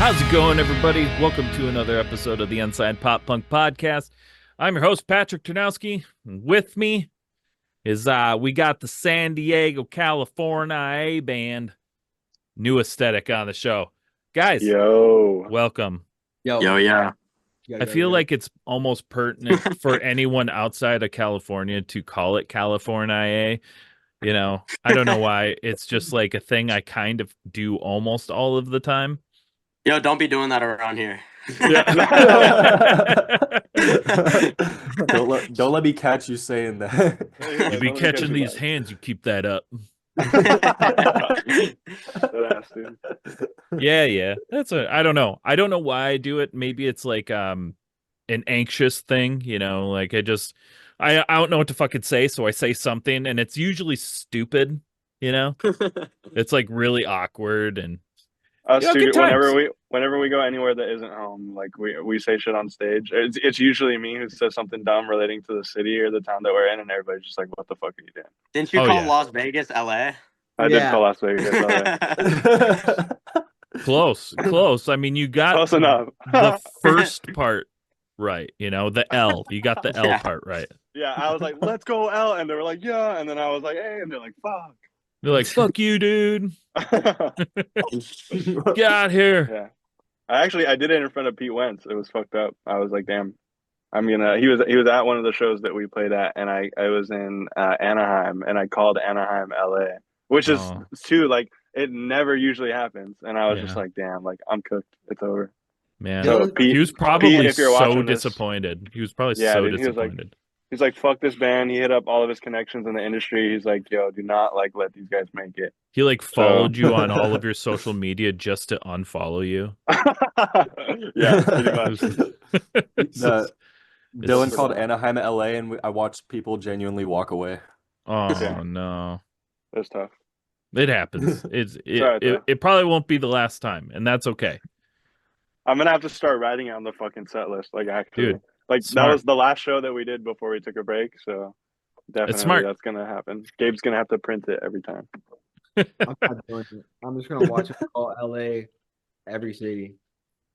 How's it going, everybody? Welcome to another episode of the Unsigned Pop Punk Podcast. I'm your host, Patrick Turnowski. With me is we got the San Diego, California band, New Aesthetic, on the show. Guys, Yo. welcome. Yo, yeah. I feel like it's almost pertinent for anyone outside of California to call it California. You know, I don't know why. It's just like a thing I kind of do almost all of the time. Yo, don't be doing that around here. Don't let me catch you saying that. You be catching these hands, you keep that up. Yeah. I don't know. I don't know why I do it. Maybe it's like an anxious thing, you know, like I don't know what to fucking say, so I say something and it's usually stupid, you know? It's like really awkward and whenever we go anywhere that isn't home, like we say shit on stage. It's usually me who says something dumb relating to the city or the town that we're in, and everybody's just like, "What the fuck are you doing?" Didn't you call Las Vegas, LA? I did call Las Vegas, LA. Close. I mean, you got close enough. The first part right, you know, the L. You got the L part right. Yeah, I was like, "Let's go L," and they were like, "Yeah," and then I was like, "Hey," and they're like, "Fuck." They're like, "Fuck you, dude." Get out here. Yeah. I did it in front of Pete Wentz. It was fucked up. I was like, damn, he was at one of the shows that we played at, and I was in Anaheim, and I called Anaheim, LA, which is too, like, it never usually happens. And I was just like, damn, like, I'm cooked. It's over. Man, so Pete, he was probably so disappointed. He was probably so disappointed. He's like, fuck this band. He hit up all of his connections in the industry. He's like, yo, do not like let these guys make it. He like followed you on all of your social media just to unfollow you. Yeah, pretty much. Dylan called Anaheim, LA, and I watched people genuinely walk away. Oh no, that's tough. It happens. It probably won't be the last time, and that's okay. I'm gonna have to start writing on the fucking set list, like actually. Dude. Like Smart. That was the last show that we did before we took a break, so definitely that's gonna happen. Gabe's gonna have to print it every time. I'm not doing it. I'm just gonna watch it call LA every city.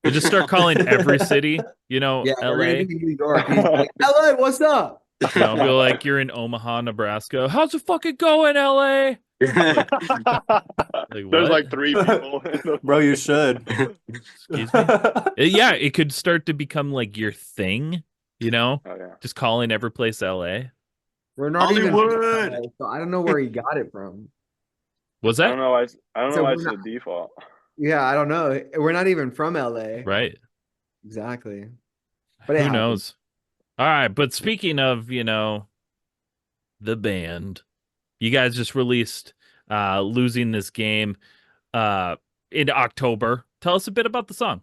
You just start calling every city, you know, yeah, LA. New York. Like, LA, what's up? You know, feel like you're in Omaha, Nebraska. How's it fucking going, LA? There's like 3 people. Bro, you should. Excuse me? Yeah, it could start to become like your thing, you know? Oh, yeah. Just calling every place LA. We're not Hollywood. Even LA, so I don't know where he got it from. Was that? I don't know why it's the default. Yeah, I don't know. We're not even from LA. Right. Exactly. But who knows? All right, but speaking of, you know, the band, you guys just released Losing This Game in October. Tell us a bit about the song.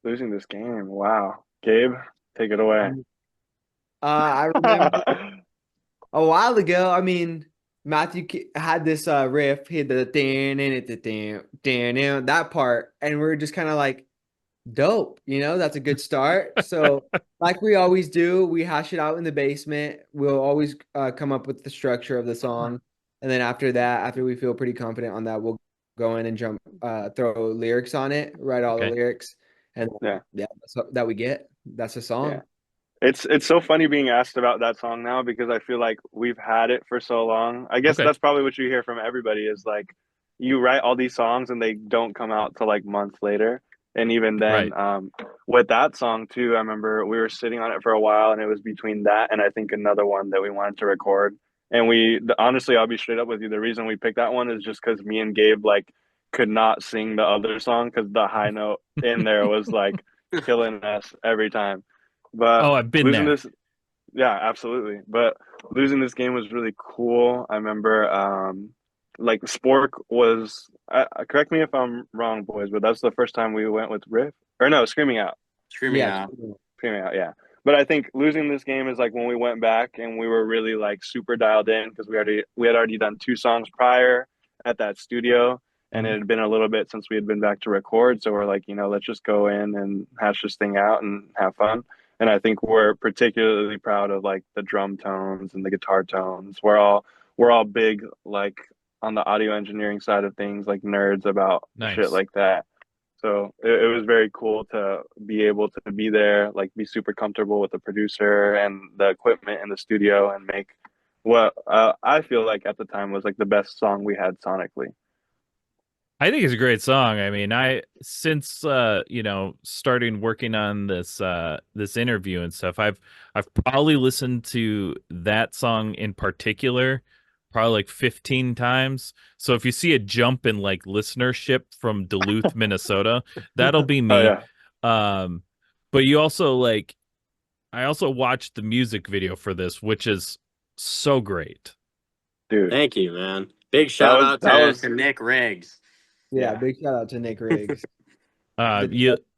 Losing This Game. Wow. Gabe, take it away. I remember a while ago, I mean, Matthew had this riff, he had the that part, and we were just kind of like, dope, you know, that's a good start. So like we always do, we hash it out in the basement. We'll always come up with the structure of the song, and then after that, after we feel pretty confident on that, we'll go in and throw lyrics on it, write all the lyrics, and that we get. That's a song. Yeah. It's so funny being asked about that song now, because I feel like we've had it for so long. I guess that's probably what you hear from everybody is like, you write all these songs and they don't come out till like months later. And even then, with that song too, I remember we were sitting on it for a while, and it was between that and I think another one that we wanted to record. And honestly, I'll be straight up with you. The reason we picked that one is just because me and Gabe like could not sing the other song because the high note in there was like killing us every time. But I've been there. Yeah, absolutely. But Losing This Game was really cool. I remember like Spork was correct me if I'm wrong, boys, but that's the first time we went with riff, or no, Screaming Out. Screaming Out, yeah. But I think Losing This Game is like when we went back and we were really like super dialed in, because we had already done 2 songs prior at that studio, and it had been a little bit since we had been back to record, so we're like, you know, let's just go in and hash this thing out and have fun. And I think we're particularly proud of like the drum tones and the guitar tones. We're all big like on the audio engineering side of things, like nerds about shit like that. So it was very cool to be able to be there, like be super comfortable with the producer and the equipment in the studio and make what I feel like at the time was like the best song we had sonically. I think it's a great song. I mean, since starting working on this interview and stuff, I've probably listened to that song in particular probably like 15 times. So if you see a jump in like listenership from Duluth, Minnesota, that'll be me. Oh, yeah. But I also watched the music video for this, which is so great. Dude. Thank you, man. Big shout out to Nick Riggs. Yeah, big shout out to Nick Riggs.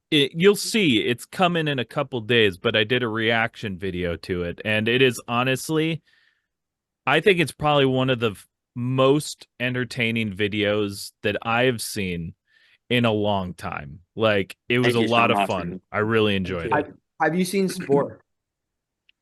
You'll see it's coming in a couple days, but I did a reaction video to it, and it is honestly, I think it's probably one of the most entertaining videos that I've seen in a long time. Like, it was a lot of fun. I really enjoyed it. Have you seen Sport?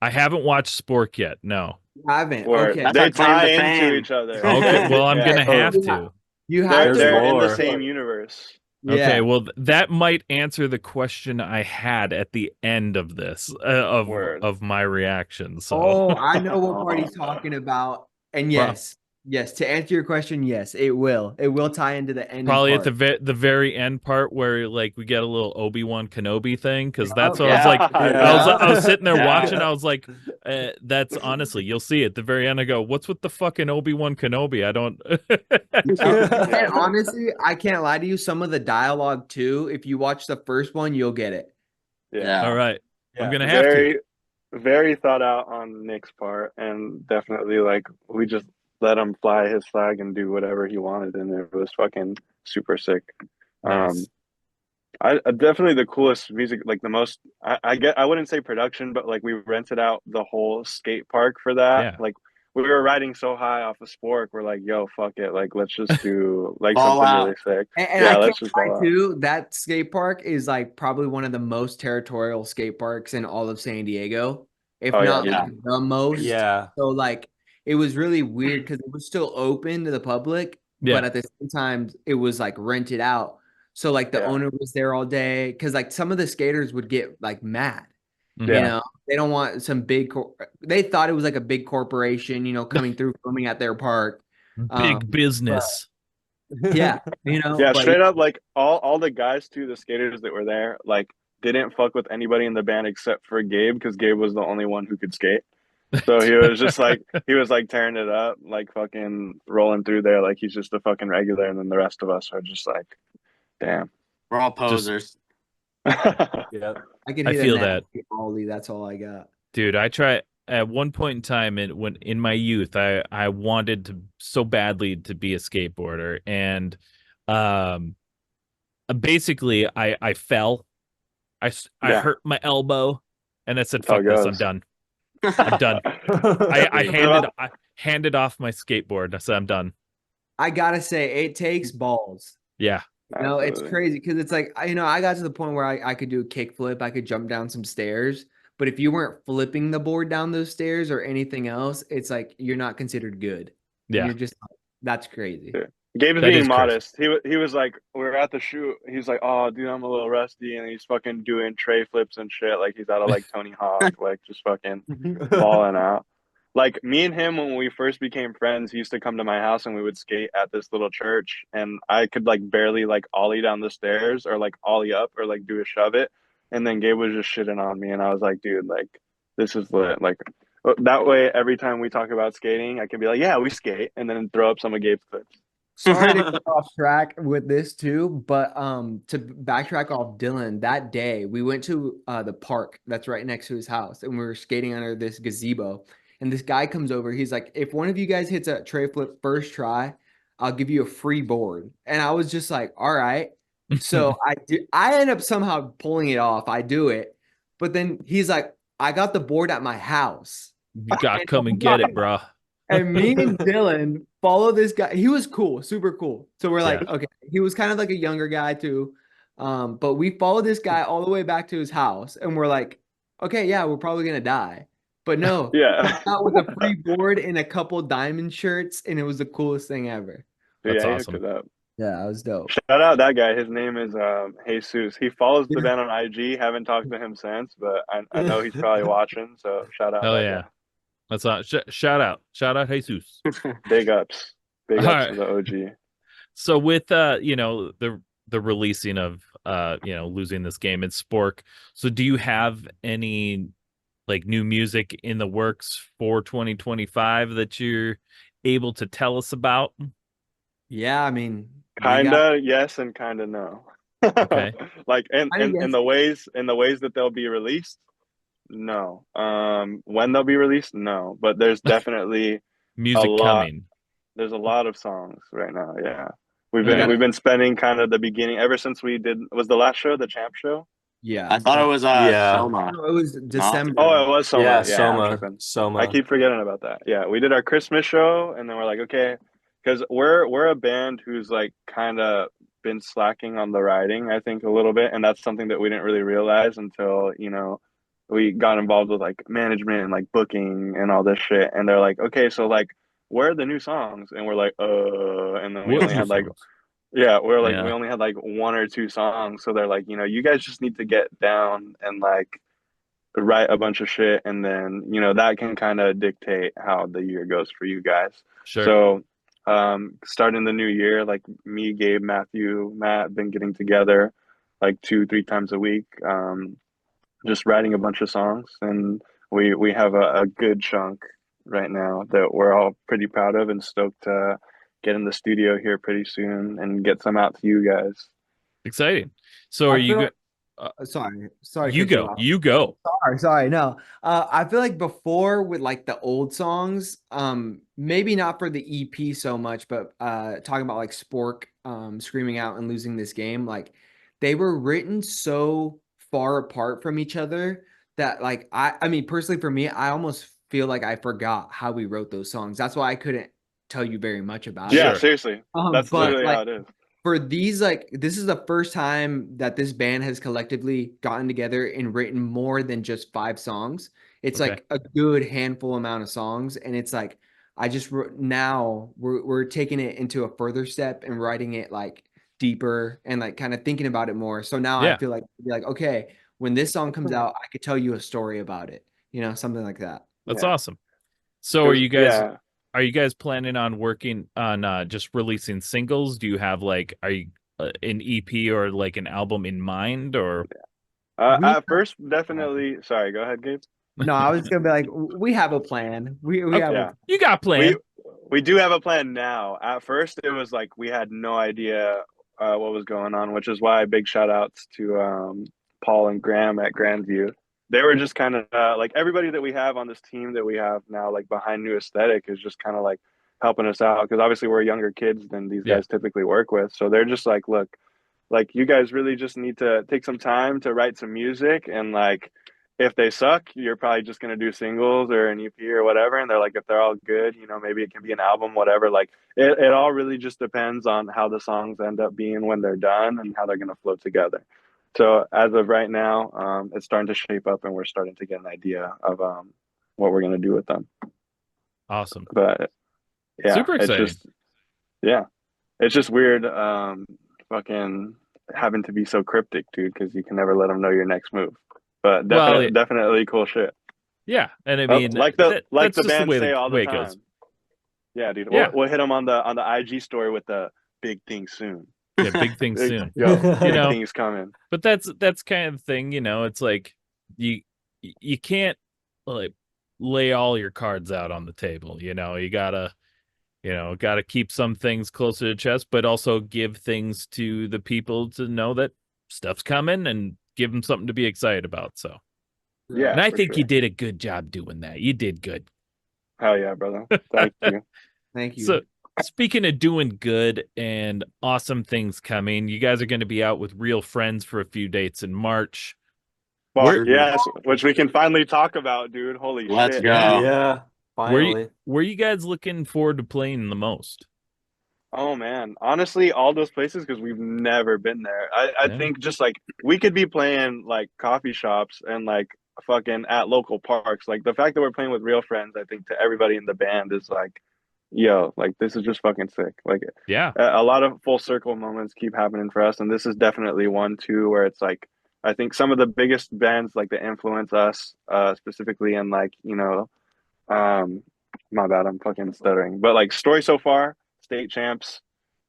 I haven't watched Sport yet. No. You haven't. Word. Okay. They tie into each other. Okay, well, I'm gonna have to. You have to. They're in the same universe. Okay, Yeah. well, that might answer the question I had at the end of this of my reaction. So, oh, I know what part he's talking about, and yes, to answer your question, yes, it will. It will tie into the end. Probably part. at the very end part where like we get a little Obi-Wan Kenobi thing, because that's what yeah. I was like. Yeah. I was sitting there watching. I was like, that's honestly, you'll see at the very end. I go, what's with the fucking Obi-Wan Kenobi? I don't. And honestly, I can't lie to you. Some of the dialogue too. If you watch the first one, you'll get it. Yeah. All right. I'm gonna have very, to. very thought out on Nick's part, and definitely like we just let him fly his flag and do whatever he wanted, and it was fucking super sick. Nice. I definitely the coolest music, like the most. I wouldn't say production, but like we rented out the whole skate park for that. Yeah. Like we were riding so high off of Spork, we're like, yo, fuck it, like let's just do like Ball something out. really sick. And yeah, I let's can't just lie ball out. too. That skate park is like probably one of the most territorial skate parks in all of San Diego, if not yeah. like, the most. Yeah. So like it was really weird because it was still open to the public, but at the same time it was like rented out. So like the owner was there all day because like some of the skaters would get like mad. You know, they don't want some big. They thought it was like a big corporation, you know, coming through filming at their park. Big business. Yeah, you know. Yeah, but straight up, like all the guys too, the skaters that were there, like didn't fuck with anybody in the band except for Gabe, because Gabe was the only one who could skate. So he was just like tearing it up, like fucking rolling through there, like he's just a fucking regular, and then the rest of us are just like, damn. We're all posers. Yeah. I feel that. Ollie, that's all I got. Dude, I try at one point in time when in my youth, I wanted to so badly to be a skateboarder, and basically I fell. I hurt my elbow, and I said, fuck this, I'm done. I'm done. I handed off my skateboard. I said, I'm done. I gotta say, it takes balls. Yeah. No, it's crazy because it's like, I got to the point where I could do a kickflip, I could jump down some stairs, but if you weren't flipping the board down those stairs or anything else, it's like you're not considered good. Yeah, you're just that's crazy. Yeah. Gabe is being modest. He was like, we were at the shoot. He's like, oh, dude, I'm a little rusty, and he's fucking doing tray flips and shit, like he's out of like Tony Hawk, like just fucking balling out. Like me and him, when we first became friends, he used to come to my house and we would skate at this little church, and I could like barely like ollie down the stairs or like ollie up or like do a shove it. And then Gabe was just shitting on me, and I was like, dude, like this is lit. Like that way, every time we talk about skating, I can be like, yeah, we skate, and then throw up some of Gabe's clips. Sorry to get off track with this too, but to backtrack off Dylan, that day we went to the park that's right next to his house, and we were skating under this gazebo. And this guy comes over. He's like, if one of you guys hits a tray flip first try, I'll give you a free board. And I was just like, all right. So I end up somehow pulling it off. I do it. But then he's like, I got the board at my house. You got to come and get it, bro. And me and Dylan follow this guy. He was cool, super cool. So we're like, okay. He was kind of like a younger guy too. But we followed this guy all the way back to his house. And we're like, okay, yeah, we're probably going to die. But no, out with a free board and a couple diamond shirts, and it was the coolest thing ever. That's awesome. Yeah, that was dope. Shout out that guy. His name is Jesus. He follows the band on IG. Haven't talked to him since, but I know he's probably watching. So shout out Oh that yeah, guy. that's not shout out Jesus. Big ups. Big All ups right. to the OG. So with the releasing of losing this game in Spork. So do you have any like new music in the works for 2025 that you're able to tell us about? Yeah, I mean, we got Kinda yes and kinda no. Okay. Like I in guess. the ways that they'll be released, no. When they'll be released, no. But there's definitely a Music lot. coming. There's a lot of songs right now. Yeah, We got we've been spending kind of the beginning ever since we did. Was the last show the champ show? yeah. I thought it was Yeah. Soma. No, it was No? December. Oh, it was Soma. Yeah, Yeah, I'm Soma. tripping. I Soma. keep forgetting about that. Yeah, we did our Christmas show, and then we're like, okay, because we're a band who's like kind of been slacking on the writing, I think, a little bit, and that's something that we didn't really realize until we got involved with like management and like booking and all this shit. And they're like, okay, so like, where are the new songs? And we're like, and then we What only new had like, songs? yeah, we're like, we Yeah. only had like one or two songs. So they're like, you guys just need to get down and like write a bunch of shit, and then that can kind of dictate how the year goes for you guys. Sure. So starting the new year, like me, Gabe, Matthew, Matt been getting together like 2-3 times a week, just writing a bunch of songs, and we have a good chunk right now that we're all pretty proud of and stoked to get in the studio here pretty soon and get some out to you guys. Exciting. So are I you feel good? sorry to You cut you go. off. You go. Sorry, no. I feel like before with like the old songs, maybe not for the EP so much, but talking about like Spork, screaming out and losing this game, like they were written so far apart from each other that like I mean personally for me, I almost feel like I forgot how we wrote those songs. That's why I couldn't tell you very much about Yeah, it. Sure. seriously, that's But literally like how it is. for these, like this is the first time that this band has collectively gotten together and written more than just 5 songs. It's Okay. like a good handful amount of songs, and it's like now we're taking it into a further step and writing it like deeper and like kind of thinking about it more. So now I Yeah. feel like okay, when this song comes out, I could tell you a story about it, something like that. That's Yeah, awesome. So because yeah. are you guys planning on working on just releasing singles? Do you have like are you an EP or like an album in mind or We At first, definitely. Sorry, go ahead, Gabe. No, I was gonna be like, we have a plan. We okay, have Yeah, a you got we plan. we do have a plan now. At first, it was like we had no idea what was going on, which is why big shout outs to Paul and Graham at Grandview. They were just kind of like everybody that we have on this team that we have now, like behind New Aesthetic, is just kind of like helping us out because obviously we're younger kids than these Yeah. guys typically work with. So they're just like, look, like you guys really just need to take some time to write some music, and like if they suck, you're probably just gonna do singles or an EP or whatever. And they're like, if they're all good, maybe it can be an album, whatever. Like it all really just depends on how the songs end up being when they're done and how they're gonna flow together. So as of right now, it's starting to shape up, and we're starting to get an idea of what we're gonna do with them. Awesome. But yeah, Super it's exciting. just it's just weird, fucking having to be so cryptic, dude, because you can never let them know your next move. But Well, definitely cool shit. yeah, and I Oh, mean like that's the just the band way say the all the way it time. goes. Yeah, dude. Yeah. We'll hit them on the IG story with the big thing soon. Yeah, big things soon. Yo, big know, things coming. But that's kind of the thing, it's like you can't like lay all your cards out on the table, you gotta keep some things closer to the chest, but also give things to the people to know that stuff's coming and give them something to be excited about. So, Yeah, and I for think sure. you did a good job doing that. You did good. Hell yeah, brother. Thank you. Thank you. So, speaking of doing good and awesome things coming, you guys are going to be out with Real Friends for a few dates in March. Well, yes, which we can finally talk about, dude. Holy Let's shit. go. Yeah, finally. Where you guys looking forward to playing the most? Oh man, honestly, all those places because we've never been there. I Yeah. think just like we could be playing like coffee shops and like fucking at local parks. Like the fact that we're playing with real friends, I think to everybody in the band is like, yo, like this is just fucking sick. Like Yeah. a lot of full circle moments keep happening for us, and this is definitely one too where it's like I think some of the biggest bands like that influence us, specifically in like, my bad, I'm fucking stuttering. But like Story So Far, State Champs,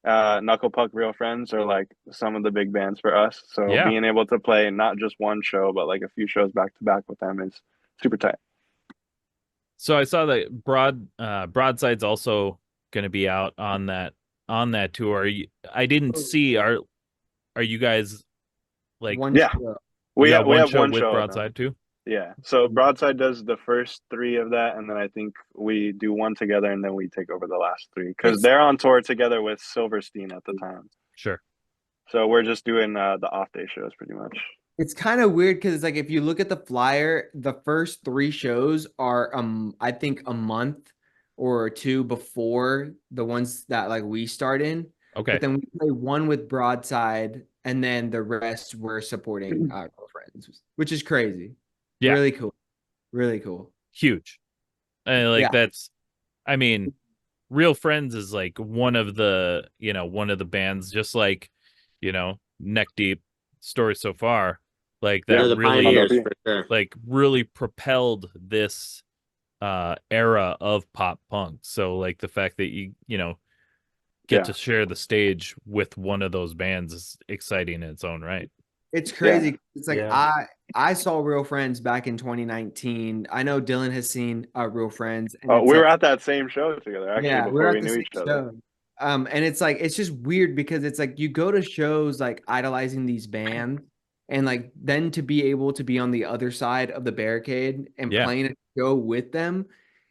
Knuckle Puck, Real Friends are like some of the big bands for us. So Yeah. being able to play not just one show, but like a few shows back to back with them is super tight. So I saw that Broadside's also going to be out on that tour. I didn't see. Are you guys like? One Yeah, show. You got we one have show one with show of them. Broadside too? Yeah. So Broadside does the first three of that, and then I think we do one together, and then we take over the last three because they're on tour together with Silverstein at the time. Sure. So we're just doing the off day shows pretty much. It's kind of weird because it's like if you look at the flyer, the first three shows are I think a month or two before the ones that like we start in. Okay. But then we play one with Broadside, and then the rest we're supporting our girlfriends, which is crazy. Yeah. Really cool. Really cool. Huge. And like Yeah. that's, I mean, Real Friends is like one of the bands, just like, Neck Deep, Story So Far, like that They're the really pioneers for sure. like really propelled this era of pop punk. So like the fact that you get to share the stage with one of those bands is exciting in its own right. It's crazy. Yeah. It's like I saw Real Friends back in 2019. I know Dylan has seen Real Friends. And we were at that same show together actually before we knew each other. And it's like it's just weird because it's like you go to shows like idolizing these bands, and like then to be able to be on the other side of the barricade and playing a show with them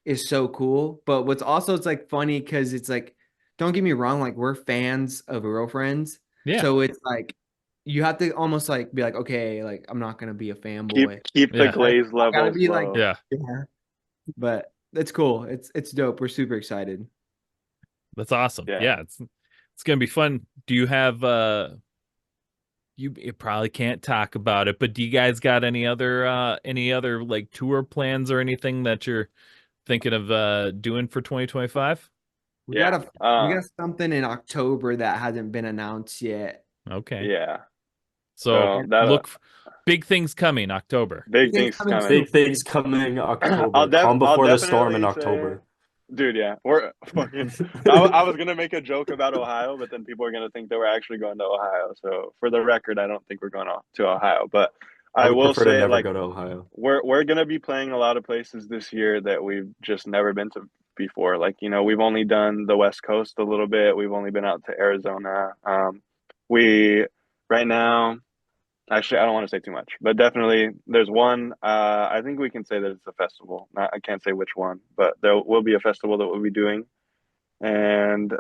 is so cool. But what's also it's like funny because it's like, don't get me wrong, like we're fans of Real Friends. Yeah. So it's like you have to almost like be like, okay, like I'm not gonna be a fanboy. Keep the glaze level be low. like, yeah. But it's cool. It's dope. We're super excited. That's awesome. Yeah, it's gonna be fun. Do you have you probably can't talk about it, but do you guys got any other like tour plans or anything that you're thinking of doing for 2025? We got something in October that hasn't been announced yet. Okay. Yeah. So look, big things coming October. Big things coming. Big things coming October. Calm before the storm in October. Dude, yeah, we're fucking. I was gonna make a joke about Ohio, but then people are gonna think that we're actually going to Ohio. So for the record, I don't think we're going to Ohio, but I will prefer to say never like go to Ohio. We're gonna be playing a lot of places this year that we've just never been to before. Like we've only done the West Coast a little bit. We've only been out to Arizona. We right now. Actually, I don't want to say too much, but definitely there's one. I think we can say that it's a festival. I can't say which one, but there will be a festival that we'll be doing, and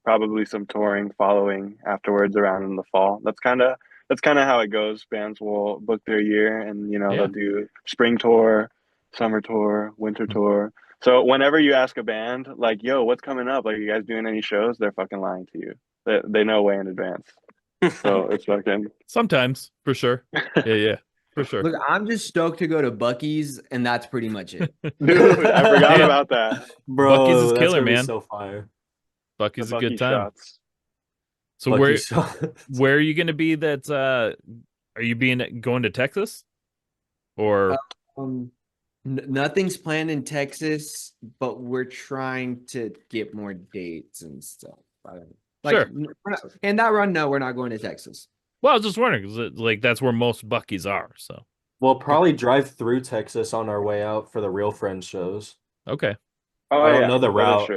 probably some touring following afterwards around in the fall. That's kind of how it goes. Bands will book their year, and they'll do spring tour, summer tour, winter tour. So whenever you ask a band like, "Yo, what's coming up? Like, you guys doing any shows?" They're fucking lying to you. They know way in advance. So it's fucking sometimes for sure. Yeah, for sure. Look, I'm just stoked to go to Buc-ee's, and that's pretty much it. Dude, I forgot about that. Bro, Buc-ee's is killer, man. So fire. Buc-ee's a good time. Shots. So where are you going to be? That's are you going to Texas or nothing's planned in Texas, but we're trying to get more dates and stuff. Sure. In that run, no, we're not going to Texas. Well, I was just wondering because like that's where most Buc-ee's are. So we'll probably drive through Texas on our way out for the Real Friends shows. Okay. Oh, I don't know the route,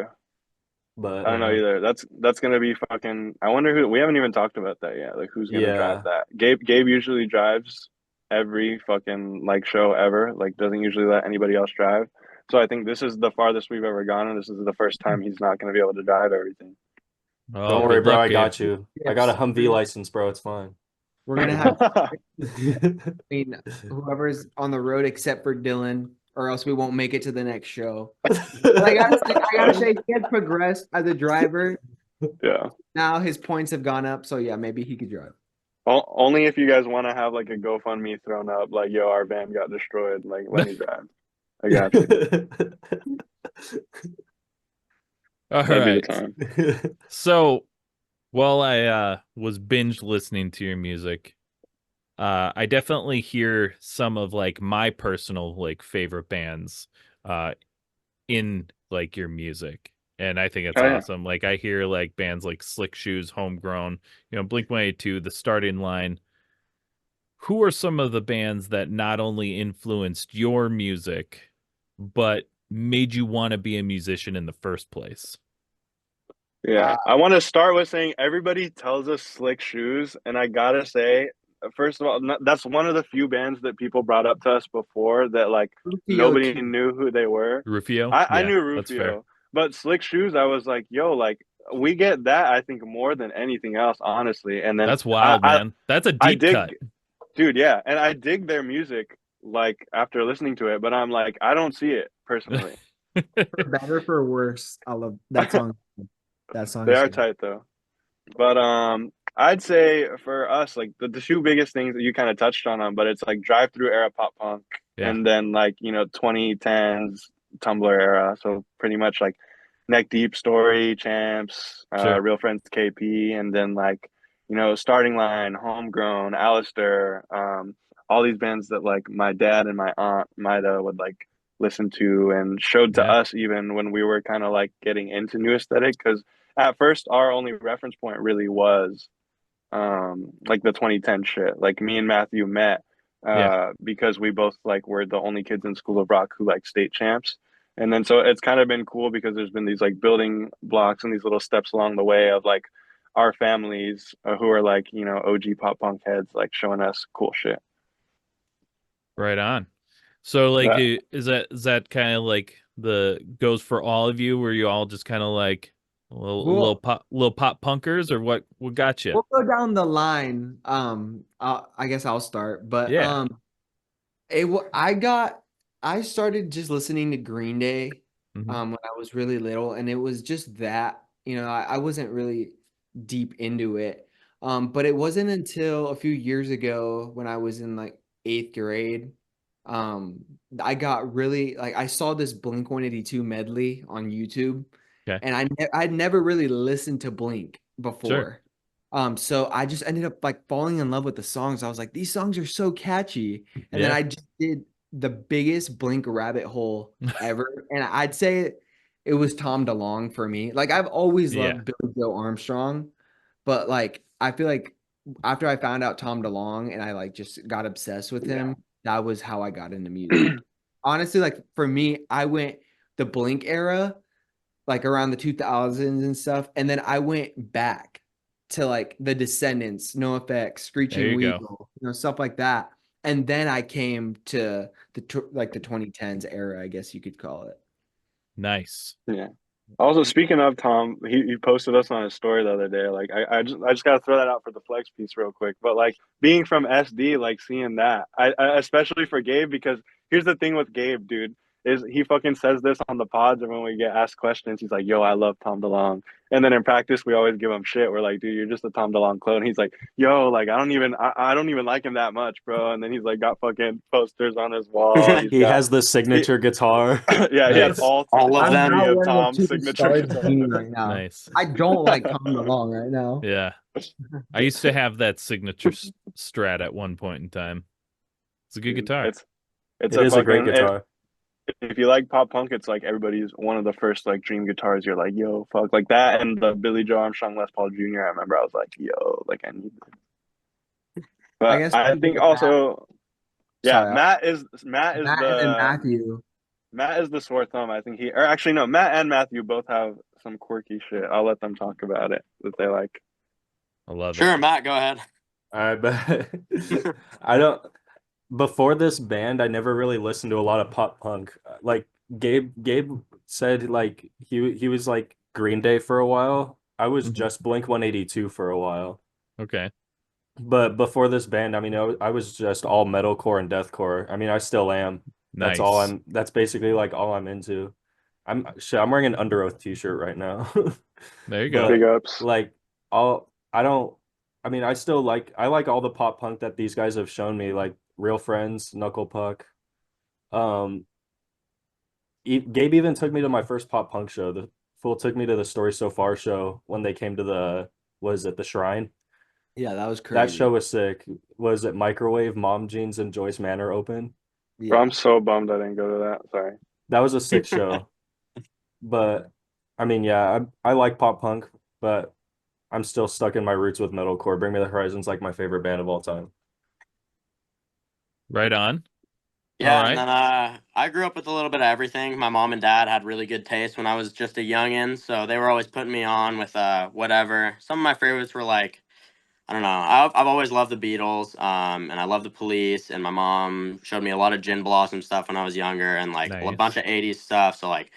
but I don't know either. That's gonna be fucking. I wonder who. We haven't even talked about that yet. Like who's gonna drive that? Gabe usually drives every fucking like show ever. Like doesn't usually let anybody else drive. So I think this is the farthest we've ever gone, and this is the first time he's not gonna be able to drive everything. Oh, don't worry, bro. I got you. I got a Humvee license, bro. It's fine. We're gonna have. I mean, whoever's on the road except for Dylan, or else we won't make it to the next show. But I gotta say, he has progressed as a driver. Yeah. Now his points have gone up, so yeah, maybe he could drive. Only if you guys want to have like a GoFundMe thrown up, like yo, our van got destroyed. Like let me drive. I got you. All That'd be the right. time. So while I was binge listening to your music, I definitely hear some of like my personal like favorite bands in like your music. And I think it's Oh, yeah. awesome. Like I hear like bands like Slick Shoes, Homegrown, Blink-182, The Starting Line. Who are some of the bands that not only influenced your music, but made you want to be a musician in the first place? Yeah, I want to start with saying everybody tells us Slick Shoes, and I gotta say, first of all, that's one of the few bands that people brought up to us before that like Rufio nobody too. knew who they were. Rufio? I Yeah, knew that's fair. Rufio, but Slick Shoes, I was like, yo, like we get that I think more than anything else, honestly. And then That's wild, man. That's a I deep cut. dig, dude, yeah, and I dig their music like after listening to it, but I'm like, I don't see it personally. For better for worse, I love that song. That song They is are good. tight though. But I'd say for us, like the two biggest things that you kind of touched on them, but it's like drive through era pop punk Yeah, and then like, 2010s Tumblr era. So pretty much like Neck Deep Story, Champs, sure. Real Friends KP, and then like, Starting Line, Homegrown, Alistair, all these bands that like my dad and my aunt Maida would like listen to and showed to Yeah, us even when we were kind of like getting into new aesthetic because at first our only reference point really was like the 2010 shit. Like me and Matthew met yeah. because we both like were the only kids in School of Rock who like state champs. And then so it's kind of been cool because there's been these like building blocks and these little steps along the way of like our families who are like, OG pop punk heads like showing us cool shit. Right on. So like That is that kind of like the goes for all of you where you all just kind of like Well, little pop punkers or what got you? we'll go down the line. I guess I'll start, but Yeah. I started just listening to Green Day Hmm. when I was really little, and it was just that, I wasn't really deep into it. But it wasn't until a few years ago when I was in like eighth grade, um, I got really like I saw this Blink 182 medley on YouTube, Okay. and I'd never really listened to Blink Sure. before. So I just ended up like falling in love with the songs. I was like, these songs are so catchy. And then Yeah. I just did the biggest Blink rabbit hole ever. And I'd say it was Tom DeLonge for me. Like I've always Yeah. loved Billy Joe Armstrong, but like I feel like after I found out Tom DeLonge and I like just got obsessed with yeah. him, that was how I got into music. Honestly, like for me, I went the Blink era, like around the 2000s and stuff, and then I went back to like the Descendants, No Effects, There Screeching you go. Weasel, stuff like that. And then I came to like the 2010s era, I guess you could call it. Nice. Yeah. Also, speaking of Tom, he posted us on his story the other day. Like, I just gotta throw that out for the flex piece real quick. But like being from SD, like seeing that, I especially for Gabe because here's the thing with Gabe, dude, is he fucking says this on the pods, and when we get asked questions, he's like, "Yo, I love Tom DeLonge," and then in practice, we always give him shit. We're like, "Dude, you're just a Tom DeLonge clone." He's like, "Yo, like I don't even like him that much, bro." And then he's like, got fucking posters on his wall. He's He got has the signature guitar. yeah, he had Nice. All of I'm them. three not of wearing a Tom's Two signature Stars guitars. beanie right now. Nice. I don't like Tom DeLonge right now. Yeah. I used to have that signature Strat at one point in time. It's a good Dude, guitar. it's It a is a great fucking guitar. if you like pop punk, it's like everybody's one of the first like dream guitars. You're like, yo, fuck, like that, and the Billy Joe Armstrong Les Paul Jr. I remember I was like, yo, like I need this. I But guess I we go think with Matt. also, yeah, Sorry, Matt and then Matthew. Matt is the sore thumb. I think or actually no, Matt and Matthew both have some quirky shit. I'll let them talk about it that they like. I love Sure, it. Matt, go ahead. I bet. I don't. Before this band, I never really listened to a lot of pop punk. Like Gabe said, like he was like Green Day for a while. I was Mhm. just Blink-182 for a while. Okay. But before this band, I mean, I was just all metalcore and deathcore. I mean, I still am. Nice. That's basically like all I'm into. I'm wearing an Under Oath t-shirt right now. There you go. Big But ups. like all I don't I mean, I like all the pop punk that these guys have shown me, like Real Friends, Knuckle Puck. Um Gabe even took me to my first pop punk show, the Fool took me to the Story So Far show when they came to the Shrine? Yeah, that was That crazy. show was sick. Was it Microwave, Mom Jeans, and Joyce Manor open? Yeah. Bro, I'm so bummed I didn't go to that. Sorry. That was a sick show. But I mean, yeah, I like pop punk, but I'm still stuck in my roots with metalcore. Bring Me the Horizon's like my favorite band of all time. Right on. Yeah, All and right. then I grew up with a little bit of everything. My mom and dad had really good taste when I was just a youngin', so they were always putting me on with whatever. Some of my favorites were like, I don't know. I've always loved the Beatles, and I love the Police. And my mom showed me a lot of Gin Blossom stuff when I was younger, and like a bunch Nice. of '80s stuff. So like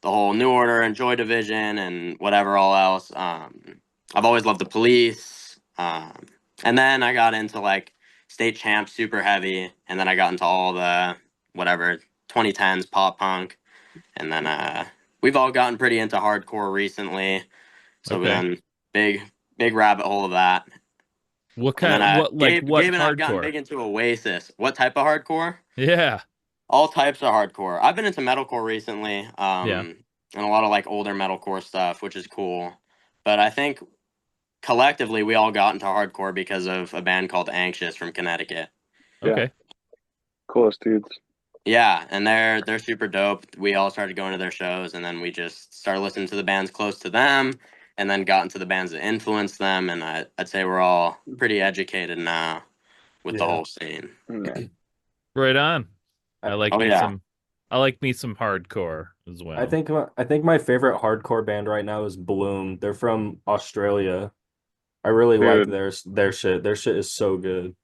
the whole New Order and Joy Division and whatever all else. I've always loved the Police. And then I got into like State Champ super heavy, and then I got into all the whatever 2010s pop punk, and then we've all gotten pretty into hardcore recently. So Okay. then big rabbit hole of that. What And then kind what like what Gabe and I've gotten hardcore? big into Oasis. What type of hardcore? Yeah. All types of hardcore. I've been into metalcore recently, Yeah. and a lot of like older metalcore stuff, which is cool. But I think collectively we all got into hardcore because of a band called Anxious from Connecticut. Yeah. Okay. Coolest dudes. Yeah, and they're super dope. We all started going to their shows, and then we just started listening to the bands close to them, and then got into the bands that influenced them. And I'd say we're all pretty educated now with the Yeah. whole scene. Yeah. Right on. I like Oh me yeah. some I like me some hardcore as well. I think my favorite hardcore band right now is Bloom. They're from Australia. I really like Dude. their shit. Their shit is so good.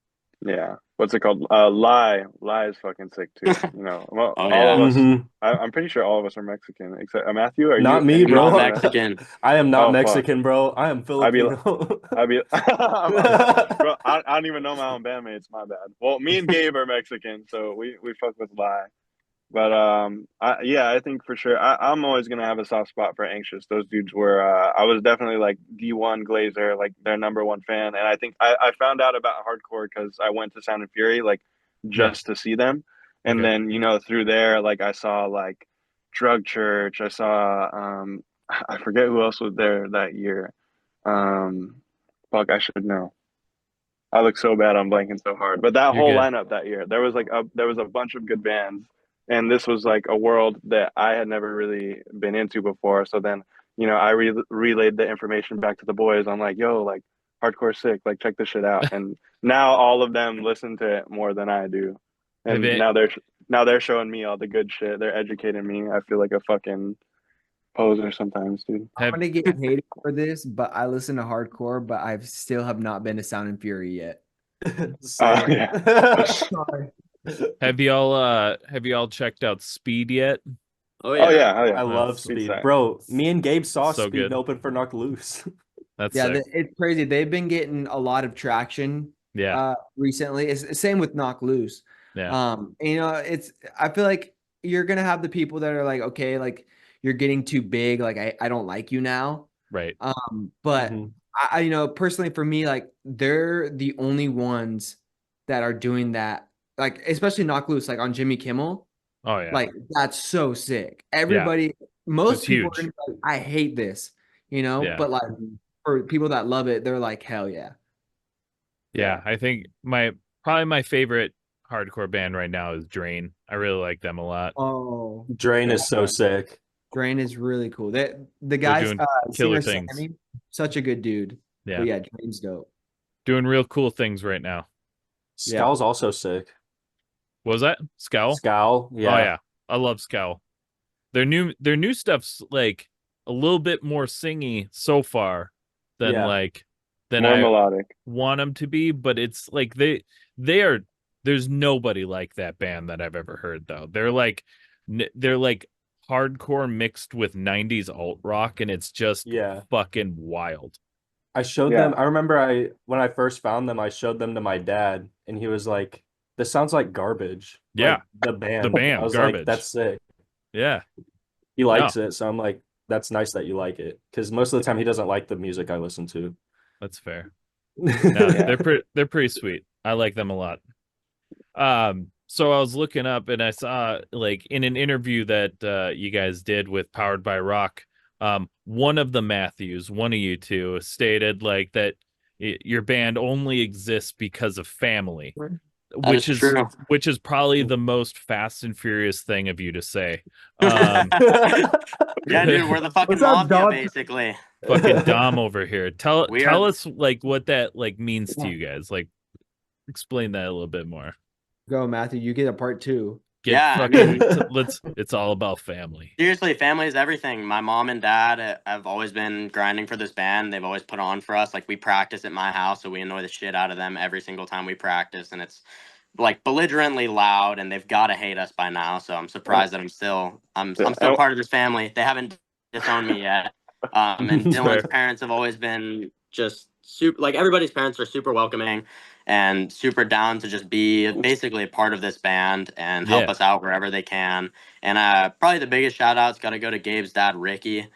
Yeah. What's it called? Lie is fucking sick too. You know, well, Oh all yeah. of us. Mhm. I'm pretty sure all of us are Mexican, except Matthew. Are Not you me, any I'm not bro. Mexican? Mexican. I am not Oh fuck. Mexican, bro. I am I'd be, Filipino. I'd be, bro. I don't even know my own bandmates. My bad. Well, me and Gabe are Mexican, so we fuck with Lie. But I think for sure I'm always gonna have a soft spot for Anxious. Those dudes were I was definitely like D1 Glazer, like their number one fan, and I think I found out about hardcore because I went to Sound and Fury like Yeah. just to see them, and Okay. then through there like I saw like Drug Church, I saw I forget who else was there that year. Um, fuck, I should know. I look so bad. I'm blanking so hard. But that You're whole good. lineup that year, there was a bunch of good bands, and this was like a world that I had never really been into before. So then, I relayed the information back to the boys. I'm like, yo, like hardcore sick, like check this shit out. And now all of them listen to it more than I do, Have and it now they're showing me all the good shit. They're educating me. I feel like a fucking poser sometimes, dude. I'm have gonna get hated for this, but I listen to hardcore, but I still have not been to Sound and Fury yet. Same. Yeah. Sorry. have y'all checked out Speed yet? Oh Oh yeah. yeah, oh yeah. I love Speed Speed. Stack. Bro, me and Gabe saw So Speed good. open for Knock Loose. That's Yeah, sick. it's crazy. They've been getting a lot of traction Yeah. recently. It's same with Knock Loose. Yeah. I feel like you're gonna have the people that are like, okay, like you're getting too big, like I don't like you now. Right. But Mhm. personally for me, like they're the only ones that are doing that, like especially Knock Loose, like on Jimmy Kimmel. Oh yeah. Like that's so sick. Yeah. Everybody, It's most people are huge. gonna be like, I hate this, Yeah. but like for people that love it, they're like, hell yeah. Yeah. I think probably my favorite hardcore band right now is Drain. I really like them a lot. Oh, Drain is so sick. Drain is really cool. The They're guys, doing killer singer things. Sammy, such a good dude. Yeah. But yeah, Drain's dope. Doing real cool things right now. Yeah. Scowl's also sick. What was that? Scowl? Scowl, yeah. Oh yeah. I love Scowl. Their new stuff's like a little bit more singy so far than Yeah. than More I melodic. want them to be, but it's like they are there's nobody like that band that I've ever heard though. They're like hardcore mixed with 90s alt rock, and it's just Yeah. fucking wild. I showed Yeah. them. I remember when I first found them, I showed them to my dad, and he was like, "This sounds like Garbage." Yeah. Like, the band. The band, I was Garbage. like, "That's sick." Yeah. He likes it, so I'm like, "That's nice that you like it." Because most of the time, he doesn't like the music I listen to. That's fair. No, Yeah. they're pretty sweet. I like them a lot. So I was looking up and I saw like in an interview that you guys did with Powered by Rock, one of the Matthews, one of you two, stated like that your band only exists because of family, which is true. which is probably the most Fast and Furious thing of you to say. Yeah, dude, we're the fucking What's up, mafia, dog? basically. Fucking Dom over here. Tell We are- us like what that like means to you guys. Like, explain that a little bit more. Go, Matthew. You get a part 2. Yeah, I fucking mean- let's. It's all about family. Seriously, family is everything. My mom and dad have always been grinding for this band. They've always put on for us. Like, we practice at my house, so we annoy the shit out of them every single time we practice, and it's like belligerently loud, and they've got to hate us by now. So I'm surprised that I'm still part of this family. They haven't disowned me yet. And Dylan's parents have always been just super. Like, everybody's parents are super welcoming and super down to just be basically a part of this band and help us out wherever they can. And probably the biggest shout out's got to go to Gabe's dad, Ricky.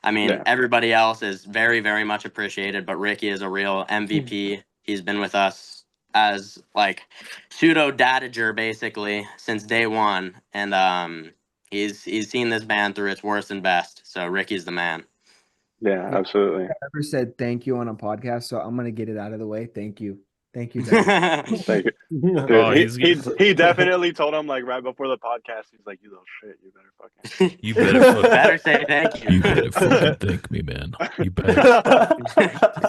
I mean, everybody else is very, very much appreciated, but Ricky is a real MVP. He's been with us as like pseudo dadager basically since day one, and he's seen this band through its worst and best. So Ricky's the man. Yeah, absolutely. I never said thank you on a podcast, so I'm gonna get it out of the way. Thank you. Thank you, Dad. Thank you. Dude, Oh, he definitely told him like right before the podcast. He's like, "You little shit, you better fucking." You better say thank you. You better fucking thank me, man. You better.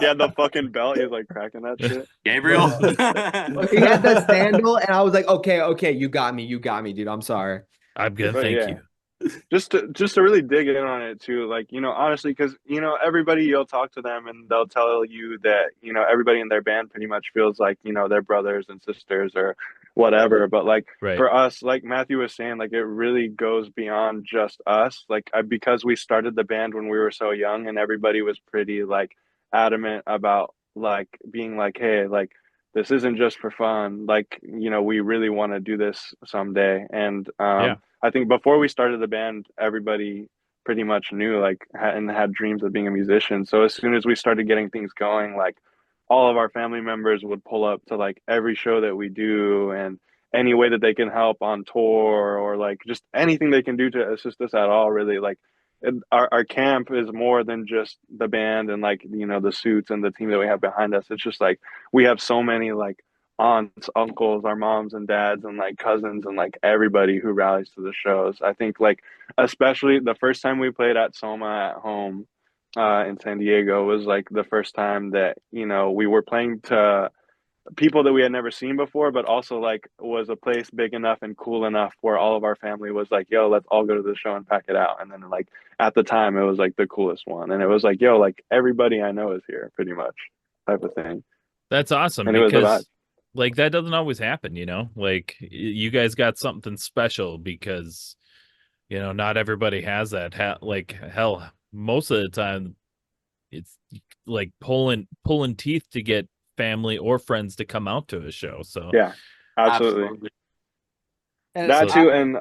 He had the fucking belt. He was like cracking that shit. Gabriel. He had the sandal, and I was like, okay, you got me, dude. I'm sorry. I'm gonna But thank yeah. you. Just to really dig in on it too, like, you know, honestly, because, you know, everybody, you'll talk to them and they'll tell you that, you know, everybody in their band pretty much feels like, you know, they're brothers and sisters or whatever. But like for us, like Matthew was saying, like it really goes beyond just us. Like because we started the band when we were so young and everybody was pretty like adamant about like being like, hey, like this isn't just for fun. Like, you know, we really want to do this someday. And I think before we started the band, everybody pretty much knew like and had dreams of being a musician. So as soon as we started getting things going, like all of our family members would pull up to like every show that we do and any way that they can help on tour or like just anything they can do to assist us at all, really. Like our camp is more than just the band and like, you know, the suits and the team that we have behind us. It's just like we have so many like aunts, uncles, our moms and dads, and like cousins, and like everybody who rallies to the shows. I think like especially the first time we played at Soma at home in San Diego was like the first time that, you know, we were playing to people that we had never seen before, but also like was a place big enough and cool enough where all of our family was like, yo, let's all go to the show and pack it out. And then like at the time it was like the coolest one, and it was like, yo, like everybody I know is here pretty much type of thing. That's awesome. And because like that doesn't always happen, you know, like you guys got something special because, you know, not everybody has that. Like hell, most of the time it's like pulling teeth to get family or friends to come out to a show. So yeah, absolutely. That too. And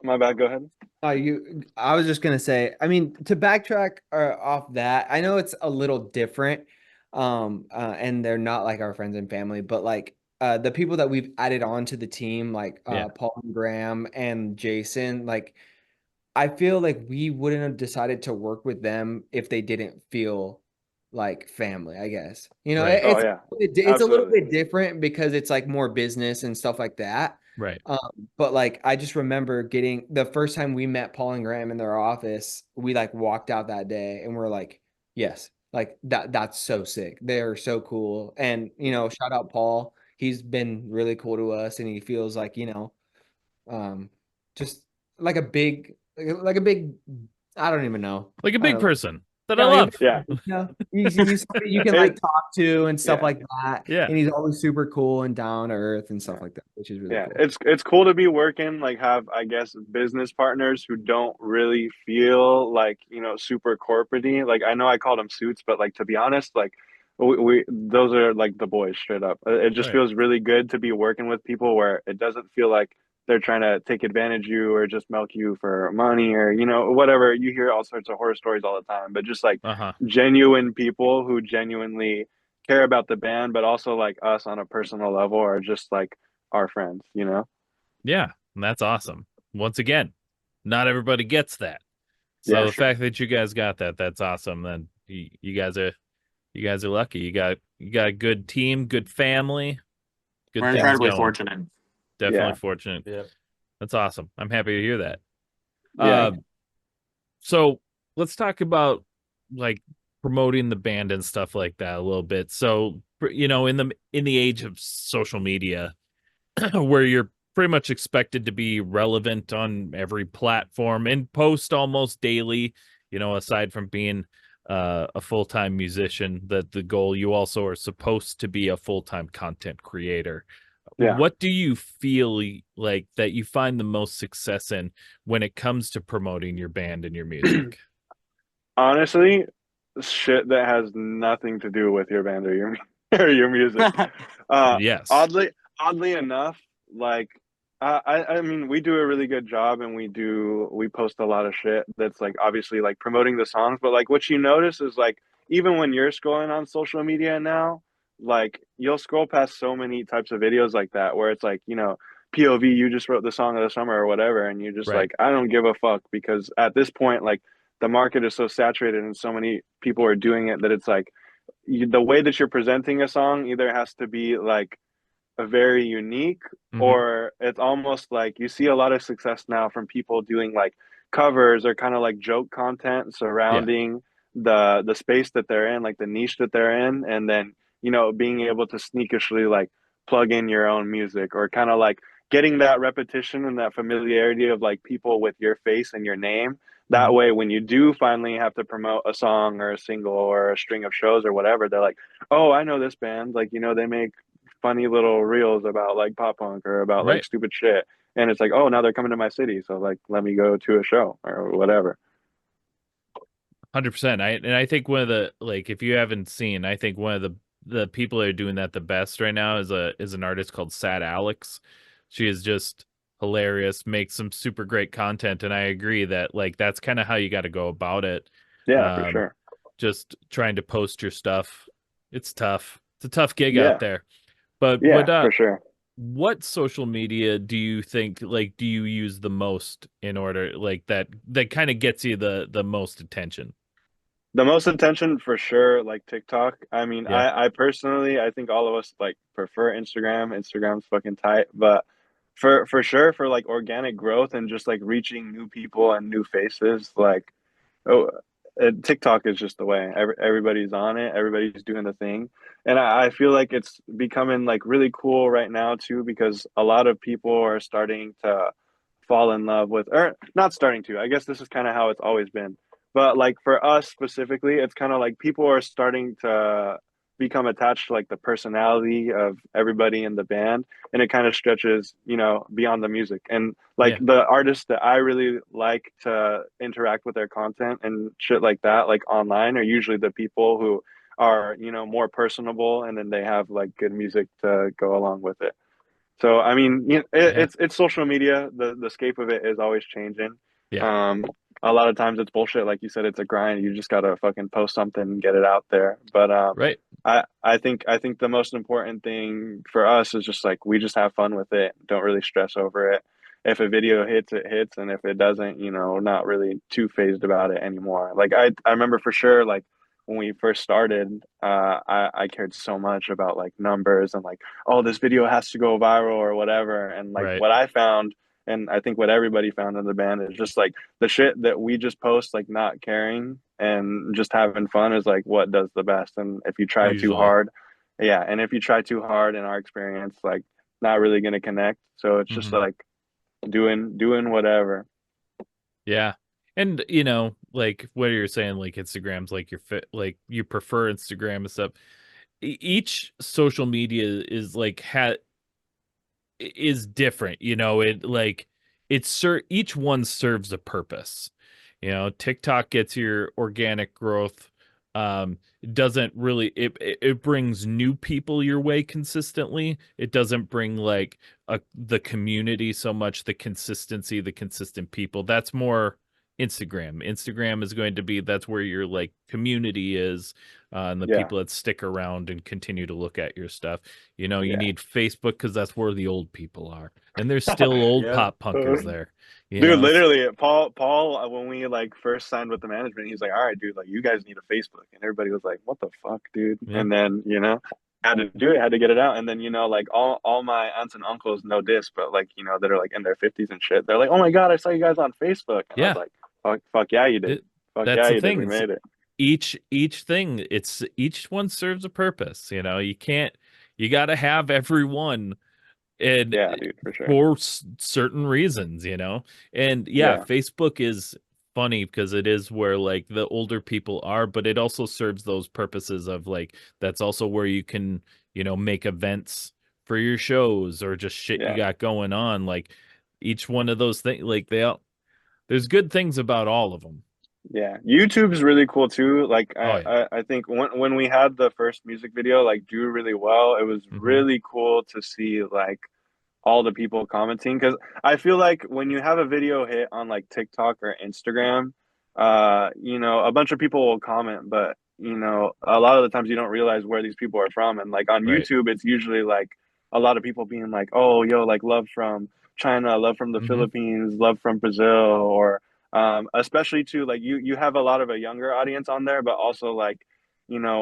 my bad, go ahead. I was just gonna say, I mean, to backtrack off that, I know it's a little different, and they're not like our friends and family, but like the people that we've added on to the team, like Paul and Graham and Jason, like I feel like we wouldn't have decided to work with them if they didn't feel like family, I guess. You know, it's a little bit different because it's like more business and stuff like that. Right. But like I just remember getting the first time we met Paul and Graham in their office, we like walked out that day and we're like, yes, like that's so sick. They're so cool. And you know, shout out Paul. He's been really cool to us and he feels like, you know, just like a big I don't even know. Like a big person that I Yeah, love. yeah. You know, he's somebody you can like talk to and stuff like that. Yeah. And he's always super cool and down to earth and stuff like that, which is really cool. It's cool to be working, like have, I guess, business partners who don't really feel like, you know, super corporate-y. Like I know I called them suits, but like to be honest, like we those are like the boys straight up. It just feels really good to be working with people where it doesn't feel like they're trying to take advantage of you or just milk you for money or, you know, whatever. You hear all sorts of horror stories all the time, but just like genuine people who genuinely care about the band, but also like us on a personal level are just like our friends, you know? Yeah. And that's awesome. Once again, not everybody gets that. So the fact that you guys got that, that's awesome. Then you guys are lucky. You got a good team, good family, good We're things incredibly going. fortunate. Definitely fortunate. Yeah. That's awesome. I'm happy to hear that. Yeah. So let's talk about like promoting the band and stuff like that a little bit. So, you know, in the age of social media, where you're pretty much expected to be relevant on every platform and post almost daily, you know, aside from being a full-time musician, that the goal, you also are supposed to be a full-time content creator. Yeah. What do you feel like that you find the most success in when it comes to promoting your band and your music? Honestly, shit that has nothing to do with your band or your or your music. Yes. Oddly enough, like I mean, we do a really good job, and we post a lot of shit that's like obviously like promoting the songs, but like what you notice is like even when you're scrolling on social media now, like you'll scroll past so many types of videos like that where it's like, you know, POV, you just wrote the song of the summer or whatever, and you're just Right. like, I don't give a fuck, because at this point, like the market is so saturated and so many people are doing it that it's like the way that you're presenting a song either has to be like a very unique, or it's almost like you see a lot of success now from people doing like covers or kind of like joke content surrounding the space that they're in, like the niche that they're in, and then, you know, being able to sneakishly like plug in your own music, or kind of like getting that repetition and that familiarity of like people with your face and your name. That way, when you do finally have to promote a song or a single or a string of shows or whatever, they're like, oh, I know this band. Like, you know, they make funny little reels about like pop punk or about like Right. stupid shit. And it's like, oh, now they're coming to my city. So like, let me go to a show or whatever. 100%. I think one of the, like, if you haven't seen, I think one of the people that are doing that the best right now is an artist called Sad Alex. She is just hilarious, makes some super great content, and I agree that like that's kind of how you got to go about it. Yeah, for sure. Just trying to post your stuff. It's tough. It's a tough gig Yeah. out there. But Yeah, for sure. what social media do you think, like, do you use the most in order, like, that kind of gets you the most attention? The most attention for sure, like TikTok. I mean, Yeah. I personally, I think all of us like prefer Instagram. Instagram's fucking tight, but for sure, for like organic growth and just like reaching new people and new faces, like, oh, TikTok is just the way. Everybody's on it. Everybody's doing the thing, and I feel like it's becoming like really cool right now too, because a lot of people are starting to fall in love with, or not starting to. I guess this is kind of how it's always been, but like for us specifically, it's kind of like people are starting to become attached to like the personality of everybody in the band, and it kind of stretches, you know, beyond the music. And like the artists that I really like to interact with their content and shit like that, like online, are usually the people who are, you know, more personable, and then they have like good music to go along with it. So I mean, you know, it's social media. The scape of it is always changing. Yeah. A lot of times it's bullshit. Like you said, it's a grind. You just gotta fucking post something and get it out there. But Right. I think the most important thing for us is just like we just have fun with it. Don't really stress over it. If a video hits, it hits, and if it doesn't, you know, not really too phased about it anymore. Like I remember for sure, like when we first started, I cared so much about like numbers and like, oh, this video has to go viral or whatever. And like Right. what I found, and I think what everybody found in the band, is just like the shit that we just post, like not caring and just having fun, is like what does the best. And if you try too Usually. hard, yeah, and if you try too hard, in our experience, like not really gonna connect. So it's just like doing whatever. Yeah. And you know, like what you're saying, like Instagram's like your fit, like you prefer Instagram and stuff. Each social media is like is different, you know, it like each one serves a purpose. You know, TikTok gets your organic growth. It doesn't really, it brings new people your way consistently. It doesn't bring like the community so much, the consistency, the consistent people. That's more Instagram. Instagram is going to be, that's where your like community is, and the Yeah. people that stick around and continue to look at your stuff. You know, you Yeah. need Facebook because that's where the old people are, and there's still old Yeah. pop punkers there. Dude, literally, Paul, when we like first signed with the management, he's like, "All right, dude, like you guys need a Facebook," and everybody was like, "What the fuck, dude?" Yeah. And then had to do it, had to get it out, and then like all my aunts and uncles, no diss, but like that are like in their 50s and shit, they're like, "Oh my god, I saw you guys on Facebook," and I was like, "Fuck yeah, you did. Fuck That's yeah, the you thing. did. We made it." Each thing, each one serves a purpose. You got to have everyone. And yeah, dude, for sure. For certain reasons, and Facebook is funny because it is where like the older people are, but it also serves those purposes of like that's also where you can make events for your shows or just shit you got going on. Like each one of those things, like there's good things about all of them. Yeah, YouTube's really cool too. Like I think when we had the first music video like do really well, it was really cool to see like all the people commenting, because I feel like when you have a video hit on like TikTok or Instagram, a bunch of people will comment, but a lot of the times you don't realize where these people are from, and like on YouTube, it's usually like a lot of people being like, "Oh, yo, like love from China, love from the Philippines, love from Brazil," or especially too like you have a lot of a younger audience on there, but also like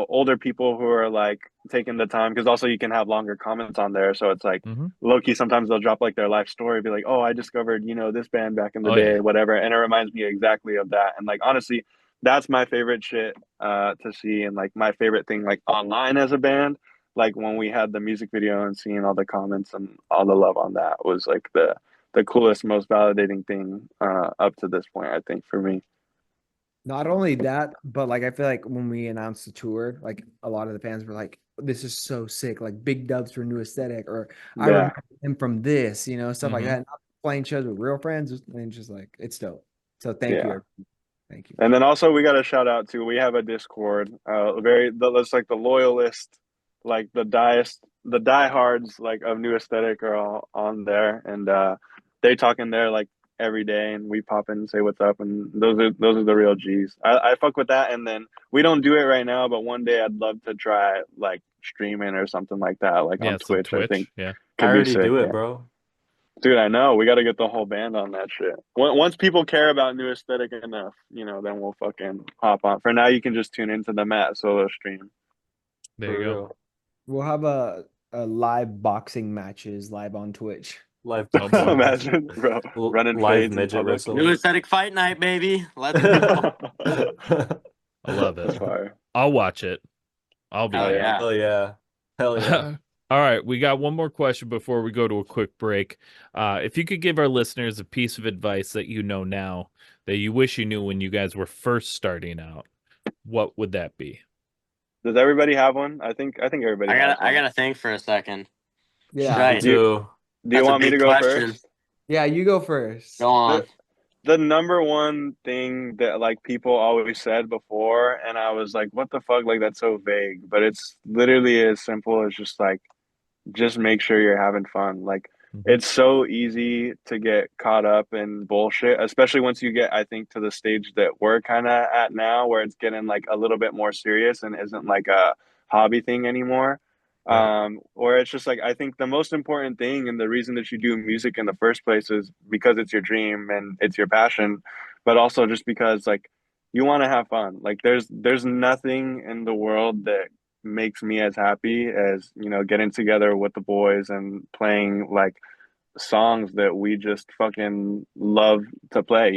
older people who are like taking the time, because also you can have longer comments on there, so it's like low key sometimes they'll drop like their life story, be like, "Oh, I discovered this band back in the day," whatever, and it reminds me exactly of that. And like honestly, that's my favorite shit to see, and like my favorite thing like online as a band, like when we had the music video and seeing all the comments and all the love on that was like the coolest, most validating thing up to this point, I think, for me. Not only that, but like I feel like when we announced the tour, like a lot of the fans were like, "This is so sick!" Like big dubs for New Aesthetic, or I remember him from this, stuff like that. Not playing shows with real friends, and just like it's dope. So thank you, everyone. Thank you. And then also we got a shout out to, we have a Discord, that's like the loyalist, like the diehards like of New Aesthetic are all on there, and they talk in there like every day, and we pop in and say what's up, and those are the real G's. I fuck with that. And then we don't do it right now, but one day I'd love to try like streaming or something like that, like on Twitch. I think I already do it, bro. Dude, I know. We got to get the whole band on that shit. Once people care about New Aesthetic enough, then we'll fucking hop on. For now, you can just tune into the Matt solo stream. There you go. We'll have a live boxing matches live on Twitch. Live imagine, bro, running live midget wrestling. New Aesthetic Fight Night, baby. Let's go. I love it. That's fire. I'll watch it. I'll be there. Yeah. Hell yeah. Hell yeah. All right, we got one more question before we go to a quick break. If you could give our listeners a piece of advice that you know now that you wish you knew when you guys were first starting out, what would that be? Does everybody have one? I think everybody. I gotta think for a second. Yeah. Right. Do you want me to go first? Yeah, you go first. Go on. The number one thing that like people always said before, and I was like, what the fuck? Like that's so vague, but it's literally as simple as just like, just make sure you're having fun. Like it's so easy to get caught up in bullshit, especially once you get, I think, to the stage that we're kind of at now, where it's getting like a little bit more serious and isn't like a hobby thing anymore. Or it's just like, I think the most important thing and the reason that you do music in the first place is because it's your dream and it's your passion, but also just because like you want to have fun. Like there's nothing in the world that makes me as happy as getting together with the boys and playing like songs that we just fucking love to play.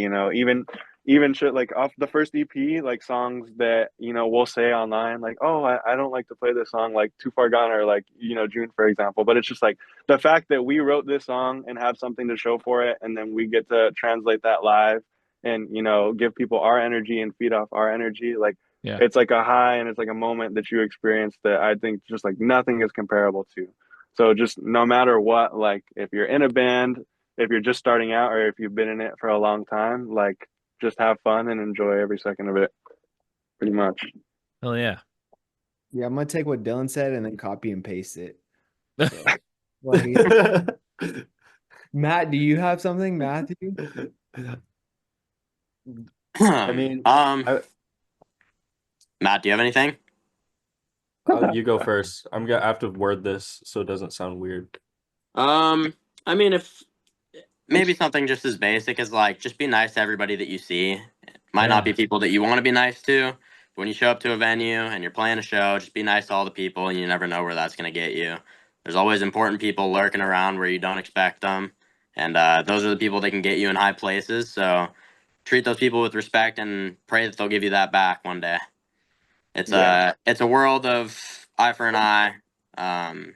Even shit like off the first EP, like songs that we'll say online like, "Oh, I don't like to play this song," like Too Far Gone or like June, for example. But it's just like the fact that we wrote this song and have something to show for it, and then we get to translate that live and give people our energy and feed off our energy. Like it's like a high, and it's like a moment that you experience that I think just like nothing is comparable to. So just no matter what, like if you're in a band, if you're just starting out, or if you've been in it for a long time, like just have fun and enjoy every second of it. Pretty much. Hell yeah. Yeah, I'm gonna take what Dylan said and then copy and paste it. Matt, do you have something, Matthew? I mean, Matt, do you have anything? You go first. I have to word this so it doesn't sound weird. I mean, if maybe something just as basic as like just be nice to everybody that you see. Might not be people that you want to be nice to. But when you show up to a venue and you're playing a show, just be nice to all the people, and you never know where that's going to get you. There's always important people lurking around where you don't expect them, and those are the people that can get you in high places. So treat those people with respect and pray that they'll give you that back one day. It's a world of eye for an eye, and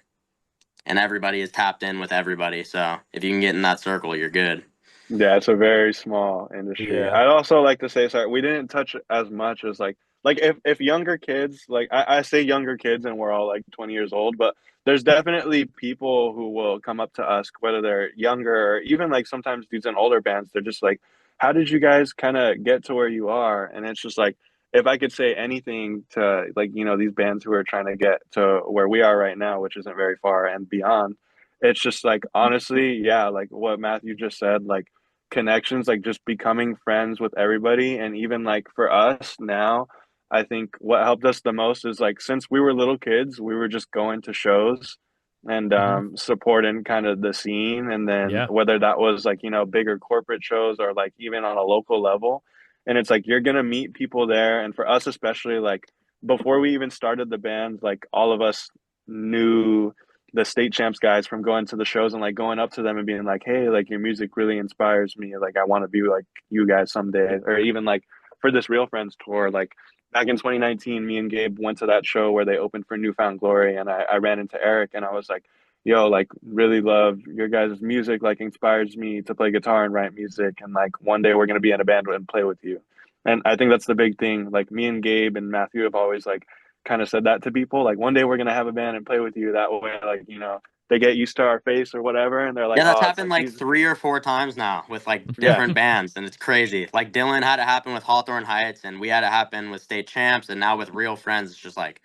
everybody is tapped in with everybody. So if you can get in that circle, you're good. Yeah, it's a very small industry. Yeah. I'd also like to say, sorry, we didn't touch as much as like if younger kids, like I say younger kids and we're all like 20 years old, but there's definitely people who will come up to us, whether they're younger or even like sometimes dudes in older bands, they're just like, how did you guys kind of get to where you are? And it's just like, if I could say anything to like, you know, these bands who are trying to get to where we are right now, which isn't very far and beyond, it's just like, honestly, yeah, like what Matthew just said, like, connections, like just becoming friends with everybody. And even like for us now, I think what helped us the most is like since we were little kids, we were just going to shows and supporting kind of the scene. And then whether that was like, you know, bigger corporate shows or like even on a local level. And it's like you're gonna meet people there. And for us especially, like before we even started the band, like all of us knew the state champs guys from going to the shows and like going up to them and being like, hey, like your music really inspires me, like I want to be like you guys someday. Or even like for this Real Friends tour, like back in 2019, me and Gabe went to that show where they opened for Newfound Glory, and I ran into Eric and I was like, yo, like really love your guys' music, like inspires me to play guitar and write music, and like one day we're going to be in a band and play with you. And I think that's the big thing. Like me and Gabe and Matthew have always like kind of said that to people, like one day we're gonna have a band and play with you. That way, like, you know, they get used to our face or whatever, and they're like, yeah, that's oh, happened like 3 or 4 times now with like Yeah. different bands, and it's crazy. Like Dylan had it happen with Hawthorne Heights, and we had it happen with State Champs, and now with Real Friends, it's just like,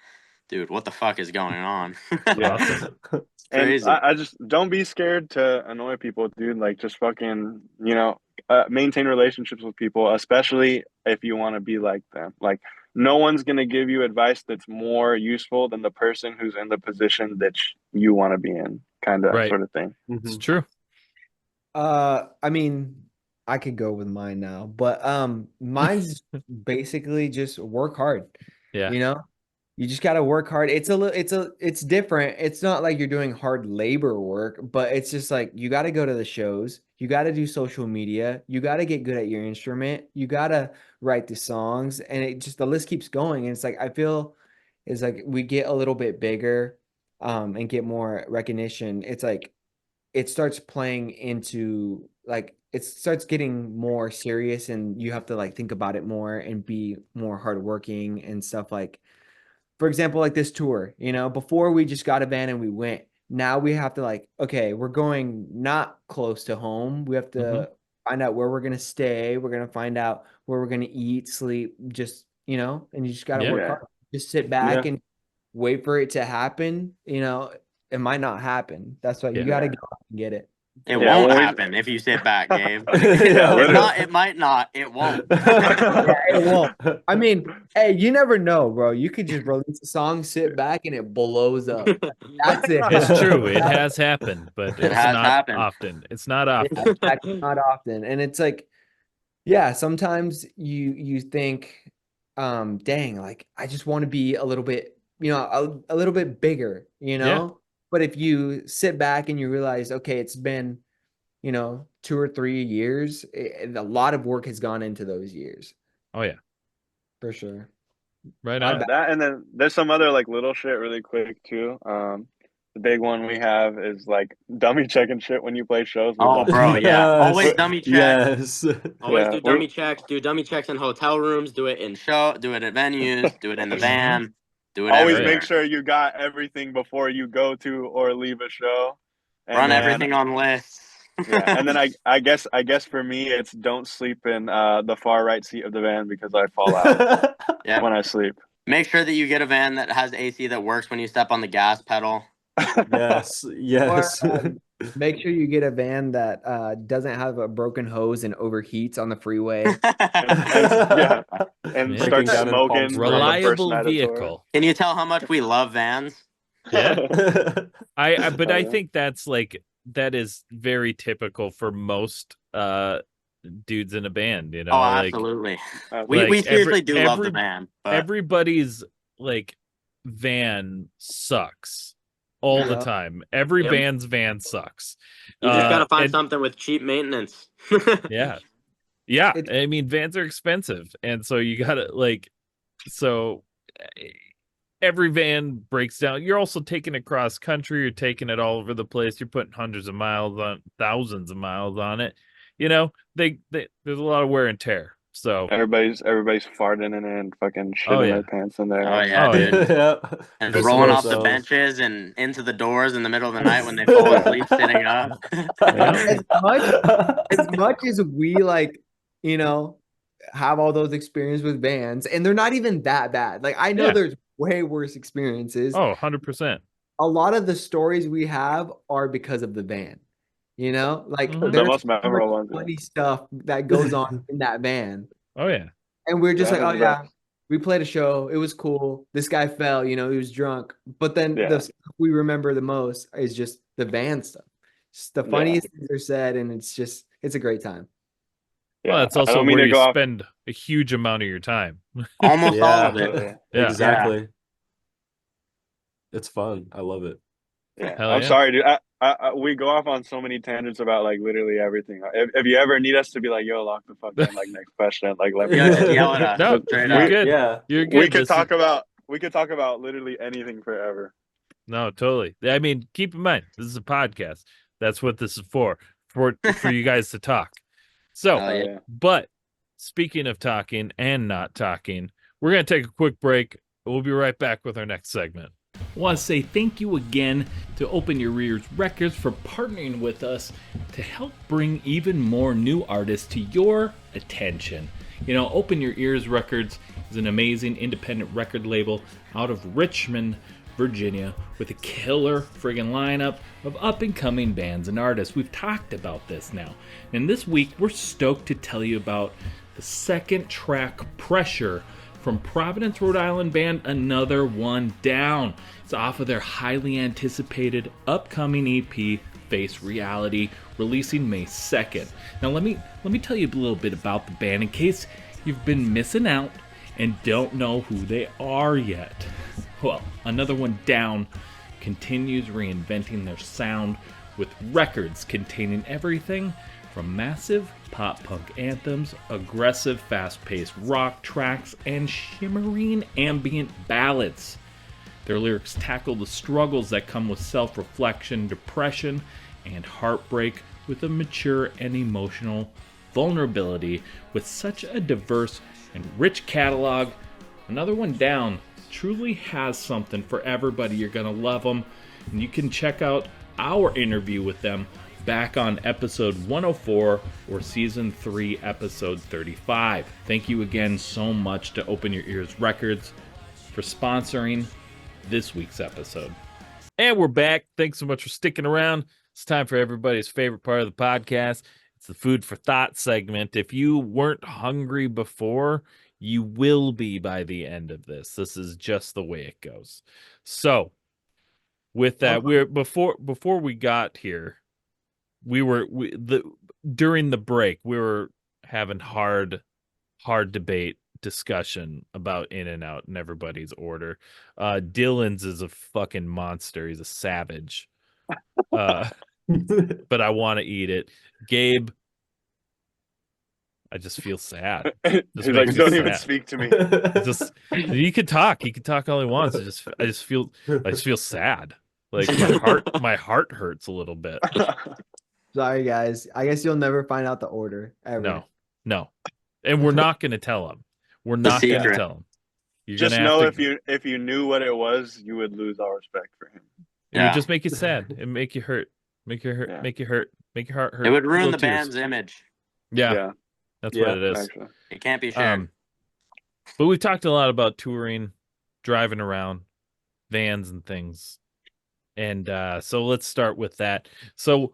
dude, what the fuck is going on? Yeah. It's crazy. And I just don't be scared to annoy people, dude. Like just fucking, you know, maintain relationships with people, especially if you want to be like them. Like no one's gonna give you advice that's more useful than the person who's in the position that you want to be in, kind of sort of thing. It's true. I mean, I could go with mine now, but mine's basically just work hard. Yeah. You know, you just got to work hard. It's different. It's not like you're doing hard labor work, but it's just like you got to go to the shows. You got to do social media. You got to get good at your instrument. You got to write the songs, and it just the list keeps going. And it's like I feel it's like we get a little bit bigger, and get more recognition. It's like it starts playing into like it starts getting more serious, and you have to like think about it more and be more hardworking and stuff. Like for example, like this tour, you know, before we just got a van and we went. Now we have to like, okay, we're going not close to home. We have to find out where we're gonna stay. We're gonna find out where we're gonna eat, sleep, just you know, and you just gotta work hard. Just sit back and wait for it to happen. You know, it might not happen. That's why you gotta go out and get it. It won't happen if you sit back, Gabe. It might not. It won't. It won't. I mean, hey, you never know, bro. You could just release a song, sit back, and it blows up. That's it. It's true. It has happened, but it's not often. It's not often. Not often. And it's like, yeah, sometimes you think, dang, like I just want to be a little bit, you know, a little bit bigger, you know? Yeah. But if you sit back and you realize, okay, it's been, you know, 2 or 3 years, a lot of work has gone into those years. Oh yeah, for sure. Right on. That, and then there's some other like little shit really quick too. The big one we have is like dummy checking shit when you play shows. Oh, bro, yeah. Always dummy checks. Yes. Always do dummy checks. Do dummy checks in hotel rooms. Do it in show. Do it at venues. Do it in the van. Do it always everywhere. Make sure you got everything before you go to or leave a show. And run everything on lists. Yeah, and then I guess for me it's don't sleep in the far right seat of the van because I fall out when I sleep. Make sure that you get a van that has AC that works when you step on the gas pedal. Yes. Or, make sure you get a van that doesn't have a broken hose and overheats on the freeway. And start smoking. Reliable vehicle. Can you tell how much we love vans? Yeah. I think that's like that is very typical for most dudes in a band, you know. Oh, absolutely. We we seriously do love the band, but everybody's like van sucks all the time. Every band's van sucks. You just gotta find something with cheap maintenance. Yeah. I mean, vans are expensive, and so you gotta every van breaks down. You're also taking it cross country. You're taking it all over the place. You're putting hundreds of miles on, thousands of miles on it. You know, there's a lot of wear and tear. So everybody's farting and fucking shitting their pants in there. Oh yeah, dude. And rolling off the benches and into the doors in the middle of the night when they fall asleep sitting up. As much as we like, you know, have all those experiences with vans, and they're not even that bad. Like I know there's way worse experiences. Oh, 100%. A lot of the stories we have are because of the van. You know, like the most memorable ones. Funny stuff that goes on in that van. Oh yeah. And we're just like, oh yeah, we played a show. It was cool. This guy fell, you know, he was drunk. But then the stuff we remember the most is just the van stuff. Just the funniest things are said, and it's a great time. Yeah, well, it's also where you spend a huge amount of your time. Almost all of it. Yeah. Exactly. It's fun. I love it. Yeah. I'm sorry, dude. We go off on so many tangents about like literally everything. If you ever need us to be like, yo, lock the fuck in, like next question, like let me yell at us. No, you're good. Yeah, you're good. We could talk about literally anything forever. No, totally. I mean, keep in mind, this is a podcast. That's what this is for you guys to talk. So, but speaking of talking and not talking, we're gonna take a quick break. We'll be right back with our next segment. I want to say thank you again to Open Your Ears Records for partnering with us to help bring even more new artists to your attention. You know, Open Your Ears Records is an amazing independent record label out of Richmond, Virginia, with a killer friggin' lineup of up-and-coming bands and artists. We've talked about this now. And this week, we're stoked to tell you about the second track, Pressure, from Providence, Rhode Island band Another One Down. It's off of their highly anticipated upcoming EP, Face Reality, releasing May 2nd. Now let me tell you a little bit about the band in case you've been missing out and don't know who they are yet. Well, Another One Down continues reinventing their sound with records containing everything from massive pop-punk anthems, aggressive fast-paced rock tracks, and shimmering ambient ballads. Their lyrics tackle the struggles that come with self-reflection, depression, and heartbreak with a mature and emotional vulnerability. With such a diverse and rich catalog, Another One Down truly has something for everybody. You're going to love them, and you can check out our interview with them back on episode 104 or season 3 episode 35. Thank you again so much to Open Your Ears Records for sponsoring this week's episode. And we're back. Thanks so much for sticking around. It's time for everybody's favorite part of the podcast. It's the food for thought segment. If you weren't hungry before, you will be by the end of this. This is just the way it goes. So with that, before we got here, during the break, we were having hard debate discussion about In-N-Out and everybody's order. Dylan's is a fucking monster. He's a savage. But I want to eat it. Gabe, I just feel sad. He's like, don't even speak to me. You could talk. He could talk all he wants. I just feel sad. Like my heart hurts a little bit. Sorry, guys. I guess you'll never find out the order ever. No. And we're not going to tell him. We're not going to tell him. You're just know if you knew what it was, you would lose all respect for him. It would just make you sad. It make you hurt. Make you hurt. Yeah. Make you hurt. Make your heart hurt. It would ruin the band's image. Yeah. That's what it is. Actually. It can't be shared. But we've talked a lot about touring, driving around, vans and things. And so let's start with that. So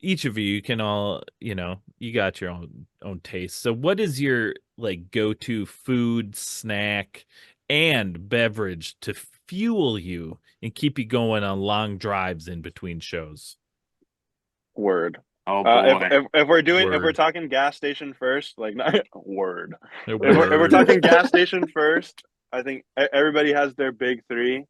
each of you can all, you got your own taste. So what is your like go-to food, snack, and beverage to fuel you and keep you going on long drives in between shows? Word. Oh boy. If we're doing if we're Word. talking gas station first, like not word. If we're Word. talking gas station first, I think everybody has their big three.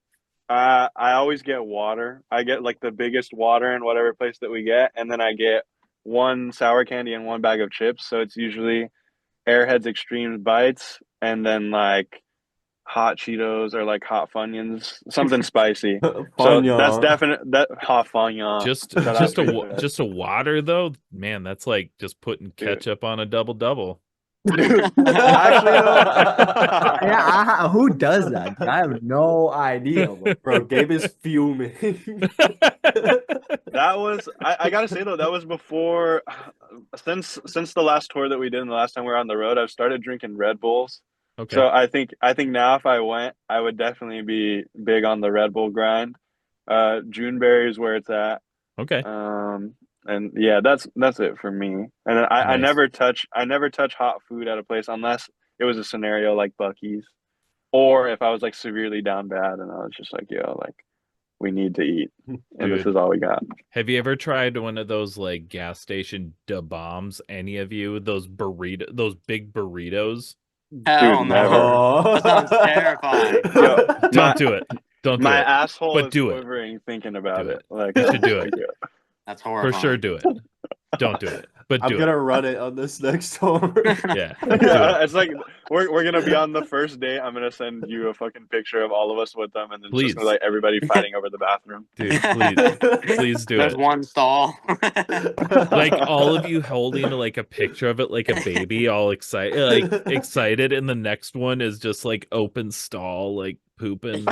I always get water. I get like the biggest water in whatever place that we get, and then I get one sour candy and one bag of chips. So it's usually Airheads Extreme Bites, and then like hot Cheetos or like hot Funyuns, something spicy. So that's Funya. definite. That hot Funyun. Just Shout out to just a water though, man. That's like just putting Dude. ketchup on a double. Dude, actually, Yeah, who does that? I have no idea. Bro, Gabe is fuming. that was I gotta say though, that was before since the last tour that we did and the last time we were on the road, I've started drinking Red Bulls. Okay. So I think now if I went, I would definitely be big on the Red Bull grind. Juneberry is where it's at. Okay. And yeah, that's it for me. And I Nice. never touch hot food at a place unless it was a scenario like Buc-ee's, or if I was like severely down bad and I was just like, yo, like we need to eat, and Dude. this is all we got. Have you ever tried one of those like gas station da bombs? Any of you? Those big burritos? Hell Dude, no. never. That sounds terrifying. Yo, Don't do it. Don't do my it. asshole But is do it. quivering thinking about Do it. it. Like You should do it. That's For horrifying. sure, do it. Don't do it, but I'm do gonna it. run it on this next tour. Yeah. Do Yeah, it. it's like we're gonna be on the first date. I'm gonna send you a fucking picture of all of us with them, and then it's just gonna be like everybody fighting over the bathroom. Dude, please do There's it. one stall. Like all of you holding like a picture of it like a baby, all excited, and the next one is just like open stall, like pooping,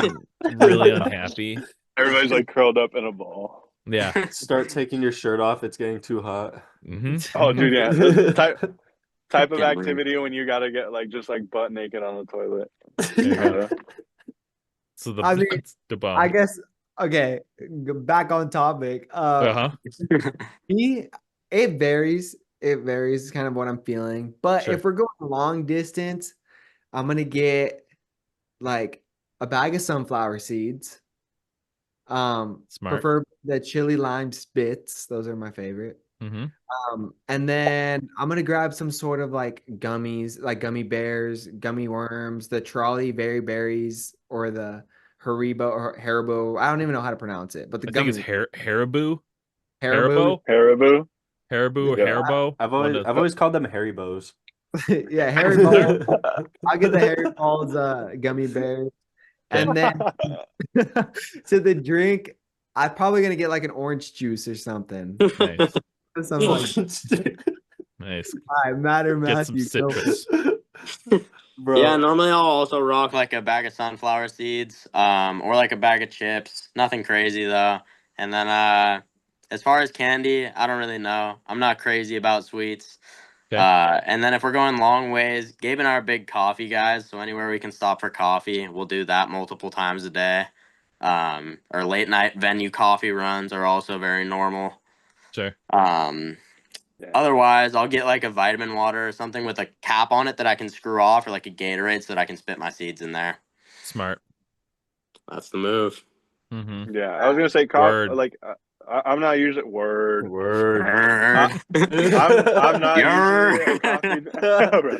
really unhappy. Everybody's like curled up in a ball. Yeah. Start taking your shirt off. It's getting too hot. Oh, dude, yeah. The type of Can't breathe. activity when you gotta get like just like butt naked on the toilet. There you go. So I mean, the bomb. I guess okay. Back on topic. It varies. It varies kind of what I'm feeling. But Sure. if we're going long distance, I'm gonna get like a bag of sunflower seeds. Smart. Prefer the chili lime spits. Those are my favorite. And then I'm gonna grab some sort of like gummies, like gummy bears, gummy worms, the trolley berry berries, or the Haribo or Haribo. I don't even know how to pronounce it, but the I think it's gummy Haribo. Haribo. Haribo. Haribo or Yeah. Haribo. I've always called them Haribos. Yeah, Haribo. I'll get the Haribo's gummy bears. And then to the drink, I'm probably gonna get like an orange juice or something. Nice. Something like Nice. all right, Matt or Get some Matthew, go. citrus. Bro. Yeah, normally I'll also rock like a bag of sunflower seeds, or like a bag of chips. Nothing crazy though. And then as far as candy, I don't really know. I'm not crazy about sweets. Okay. And then if we're going long ways, Gabe and I are big coffee guys, so anywhere we can stop for coffee, we'll do that multiple times a day. Or late night venue coffee runs are also very normal. Sure. Otherwise, I'll get like a vitamin water or something with a cap on it that I can screw off, or like a Gatorade so that I can spit my seeds in there. Smart. That's the move. Yeah, I was gonna say like I'm not usually word. I'm not usually a coffee.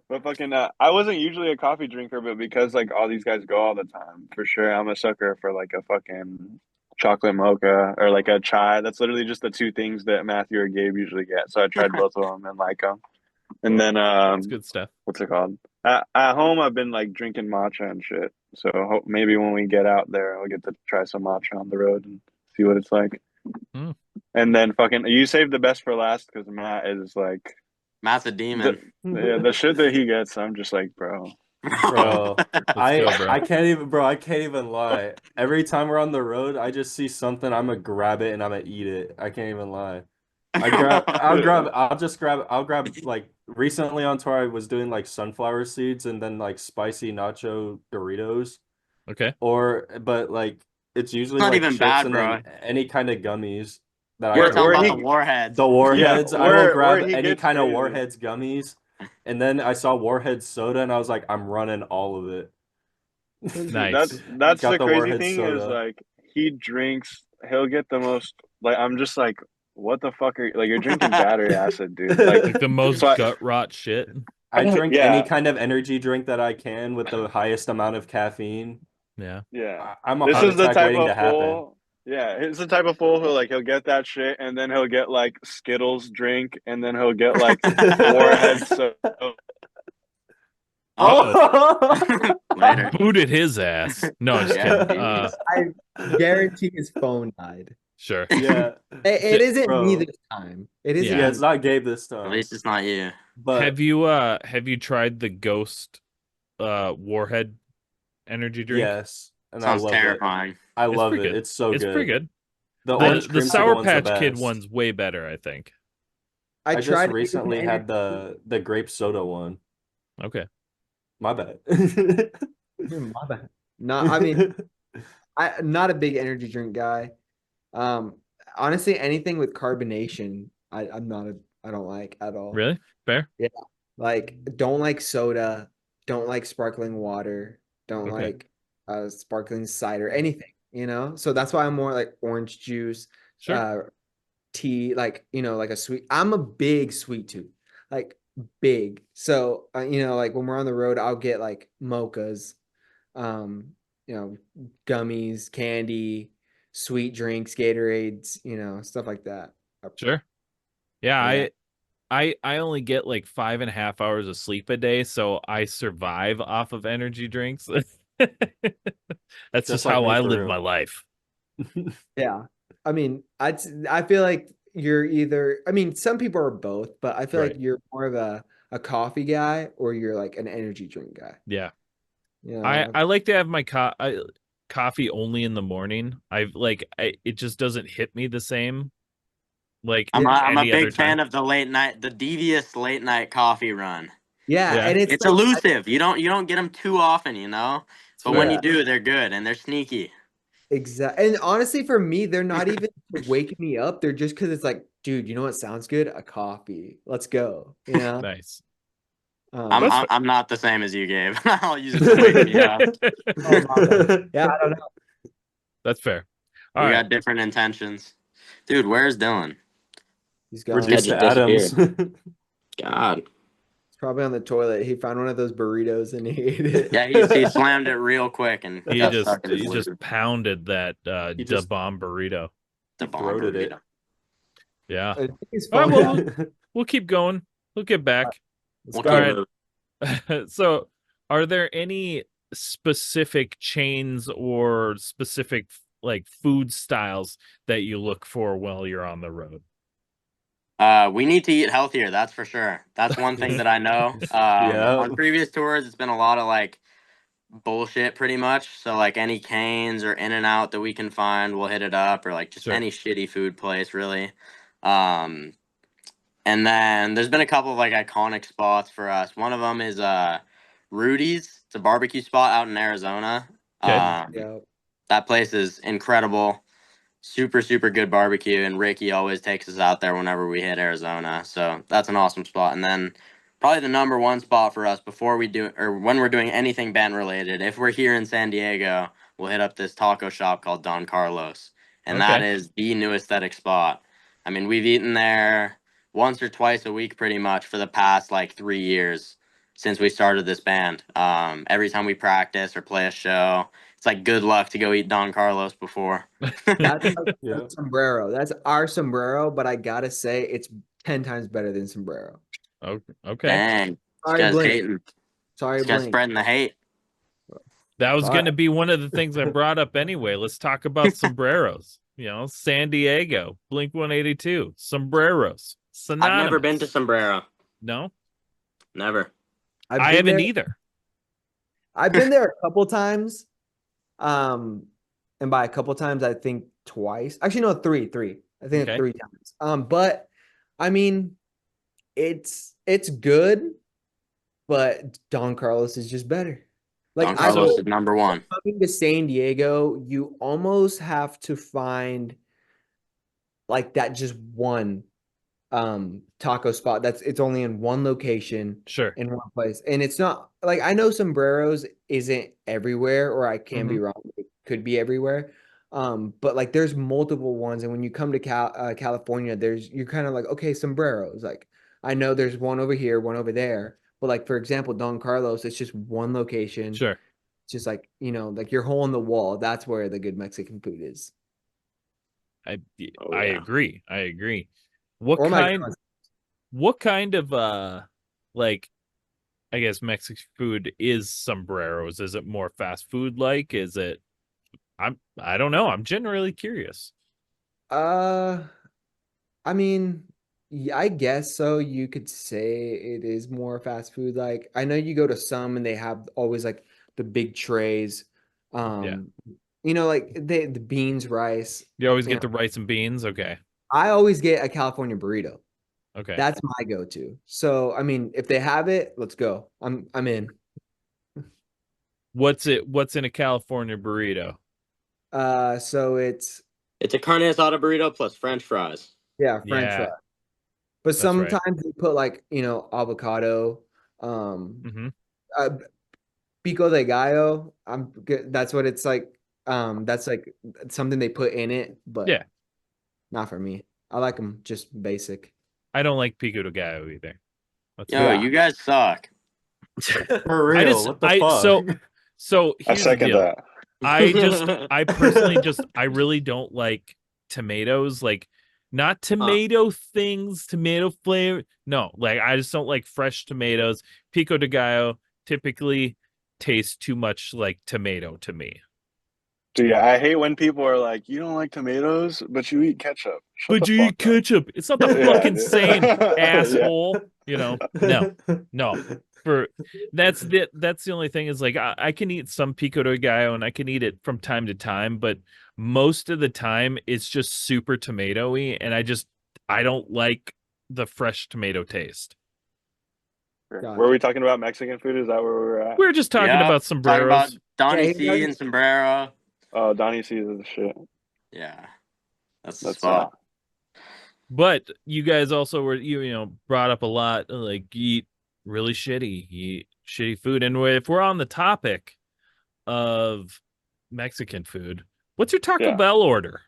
But fucking, I wasn't usually a coffee drinker, but because like all these guys go all the time, for sure, I'm a sucker for like a fucking chocolate mocha or like a chai. That's literally just the two things that Matthew or Gabe usually get. So I tried both of them and like them. And then That's good stuff. what's it called? At home, I've been like drinking matcha and shit. So maybe when we get out there, I'll get to try some matcha on the road and see what it's like. And then fucking, you saved the best for last because Matt is like. Matt's a demon. The shit that he gets, I'm just like, bro. I can't even lie. Every time we're on the road, I just see something, I'm gonna grab it and I'm gonna eat it. I can't even lie. I'll grab like recently on tour I was doing like sunflower seeds and then like spicy nacho Doritos. Okay. But like it's usually not like even chips bad, and bro. then any kind of gummies. We're talking about the warheads. The warheads. Yeah, I will grab he any gets kind of crazy. warheads gummies. And then I saw warheads soda and I was like, I'm running all of it. Nice. That's Got the the crazy Warhead thing soda. is like he drinks he'll get the most. Like I'm just like, what the fuck are you, like? You're drinking battery acid, dude. Like Like the most so gut rot shit. I drink any yeah, kind of energy drink that I can with the highest amount of caffeine. Yeah. yeah. I'm a This heart is the attack type waiting to of happen. fool. Yeah, he's the type of fool who like he'll get that shit and then he'll get like Skittles drink and then he'll get like Warhead so Oh, Later. Booted his ass. No, I'm just Yeah, kidding. Jesus. I guarantee his phone died. Sure. yeah, It isn't me Bro. this time. It isn't. Yeah. yeah. It's not Gabe this At time. least it's not you. But Have you tried the Ghost Warhead energy drink? yes, and I Sounds love it. terrifying. I It's love pretty it. good. It's so It's good. pretty good. The orange The creamsicle Sour one's the Patch Kid best. one's way better, I think. I I just tried recently had the grape soda one. Okay. My bad. My bad. No, I mean, I'm not a big energy drink guy. Honestly, anything with carbonation, I'm not a I don't like at all. Really? Fair? Yeah. Like don't like soda, don't like sparkling water, don't Okay. like sparkling cider, anything, you know? So that's why I'm more like orange juice, Sure. tea, like, you know, like a sweet. I'm a big sweet tooth. Like big. So, you know, like when we're on the road, I'll get like mochas, you know, gummies, candy, sweet drinks, Gatorades, you know, stuff like that. Sure. Yeah, Yeah. I only get like 5.5 hours of sleep a day, so I survive off of energy drinks. That's just like how me I for live real. my life. Yeah. I mean, I feel like you're either, I mean, some people are both, but I feel Right. like you're more of a coffee guy or you're like an energy drink guy. Yeah. You know? I like to have my coffee only in the morning. It just doesn't hit me the same like I'm a any other big time. fan of the devious late night coffee run. Yeah, Yeah. and It's like, elusive. You don't get them too often, you know. But when Yeah. you do, they're good and they're sneaky. Exactly. And honestly, for me, they're not even waking me up. They're just because it's like, dude, you know what sounds good? A coffee. Let's go. You know? Nice. I'm not the same as you, Gabe. I'll use it to wake me up. Oh, my bad. Yeah, I don't know. That's fair. All We right. got different intentions. Dude, where's Dylan? He's This gone. guy Reduced just to atoms. disappeared. God. He's probably on the toilet. He found one of those burritos and he ate it. Yeah, he slammed it real quick and got stuck in his He just loop. pounded that He Da just Bomb burrito. The bomb throated it. burrito. Yeah. I think his All right, phone well, we'll keep going. We'll get back. We'll All keep right. moving. So, are there any specific chains or specific like food styles that you look for while you're on the road? We need to eat healthier, that's for sure. That's one thing that I know. Yeah. On previous tours, it's been a lot of like bullshit pretty much. So like any Canes or In and Out that we can find, we'll hit it up, or like just Sure. any shitty food place really. And then there's been a couple of like iconic spots for us. One of them is Rudy's. It's a barbecue spot out in Arizona. Okay. Yeah. That place is incredible. Super, super good barbecue, and Ricky always takes us out there whenever we hit Arizona. So that's an awesome spot. And then probably the number one spot for us before we do, or when we're doing anything band related, if we're here in San Diego, we'll hit up this taco shop called Don Carlos. And that Okay. is the new aesthetic spot. I mean, we've eaten there once or twice a week pretty much for the past like 3 years since we started this band. Every time we practice or play a show, it's like good luck to go eat Don Carlos before. That's like Yeah. a sombrero. That's our sombrero, but I gotta say it's 10 times better than sombrero. Okay. Dang. This Sorry, guy's Blink. hating. Sorry, This guy's Blink. spreading the hate. That was All going to right. be one of the things I brought up anyway. Let's talk about sombreros. You know, San Diego, Blink 182, sombreros. Synonymous. I've never been to Sombrero. No, Never. I haven't either. I've been there a couple times. And by a couple times, I think twice. Actually, no, three. I think Okay. 3 times. But I mean, it's good, but Don Carlos is just better. Like Don I Carlos feel is number one. coming to San Diego, you almost have to find like that just one taco spot it's only in one location Sure. in one place, and it's not like I know Sombreros isn't everywhere, or I can be wrong, it could be everywhere, But like there's multiple ones, and when you come to California, you're kind of like, okay, sombreros. Like I know there's one over here, one over there, but like for example, Don Carlos, it's just one location. Sure. It's just like, like your hole in the wall. That's where the good Mexican food is. I Oh, I yeah. agree. I agree. Or my What kind of like I guess Mexican food is sombreros? Is it more fast food like? Is it I don't know. I'm generally curious. I mean, yeah, I guess so. You could say it is more fast food. Like I know you go to some and they have always like the big trays. Yeah. Like the beans, rice. You always You get know, the rice and beans. Okay. I always get a California burrito. Okay. That's my go-to. So, I mean, if they have it, let's go. I'm in. What's in a California burrito? So it's It's a carne asada burrito plus French fries. French fries. Yeah, But that's right. sometimes they put like, avocado, Mm-hmm. uh, pico de gallo. That's what it's like. That's like something they put in it, but Yeah. not for me. I like them just basic. I don't like pico de gallo either. That's Yo, you guys suck. For real, what the fuck? So I here's the second deal. that. I personally I really don't like tomatoes, like not tomato things, tomato flavor. No, like I just don't like fresh tomatoes. Pico de gallo typically tastes too much like tomato to me. So yeah, I hate when people are like, "You don't like tomatoes, but you eat ketchup." Shut But the you eat fuck up. ketchup. It's not the Yeah, fucking dude. same, Yeah. asshole. No. For that's the only thing is like I can eat some pico de gallo and I can eat it from time to time, but most of the time it's just super tomatoey, and I don't like the fresh tomato taste. Were we talking about Mexican food? Is that where we're at? We were just talking about Talking about sombreros. Donnie Yeah, C and sombrero. Oh, Donnie C's is the shit. Yeah, that's the spot. But you guys also were brought up a lot like you eat shitty food, and if we're on the topic of Mexican food, what's your Taco Bell order?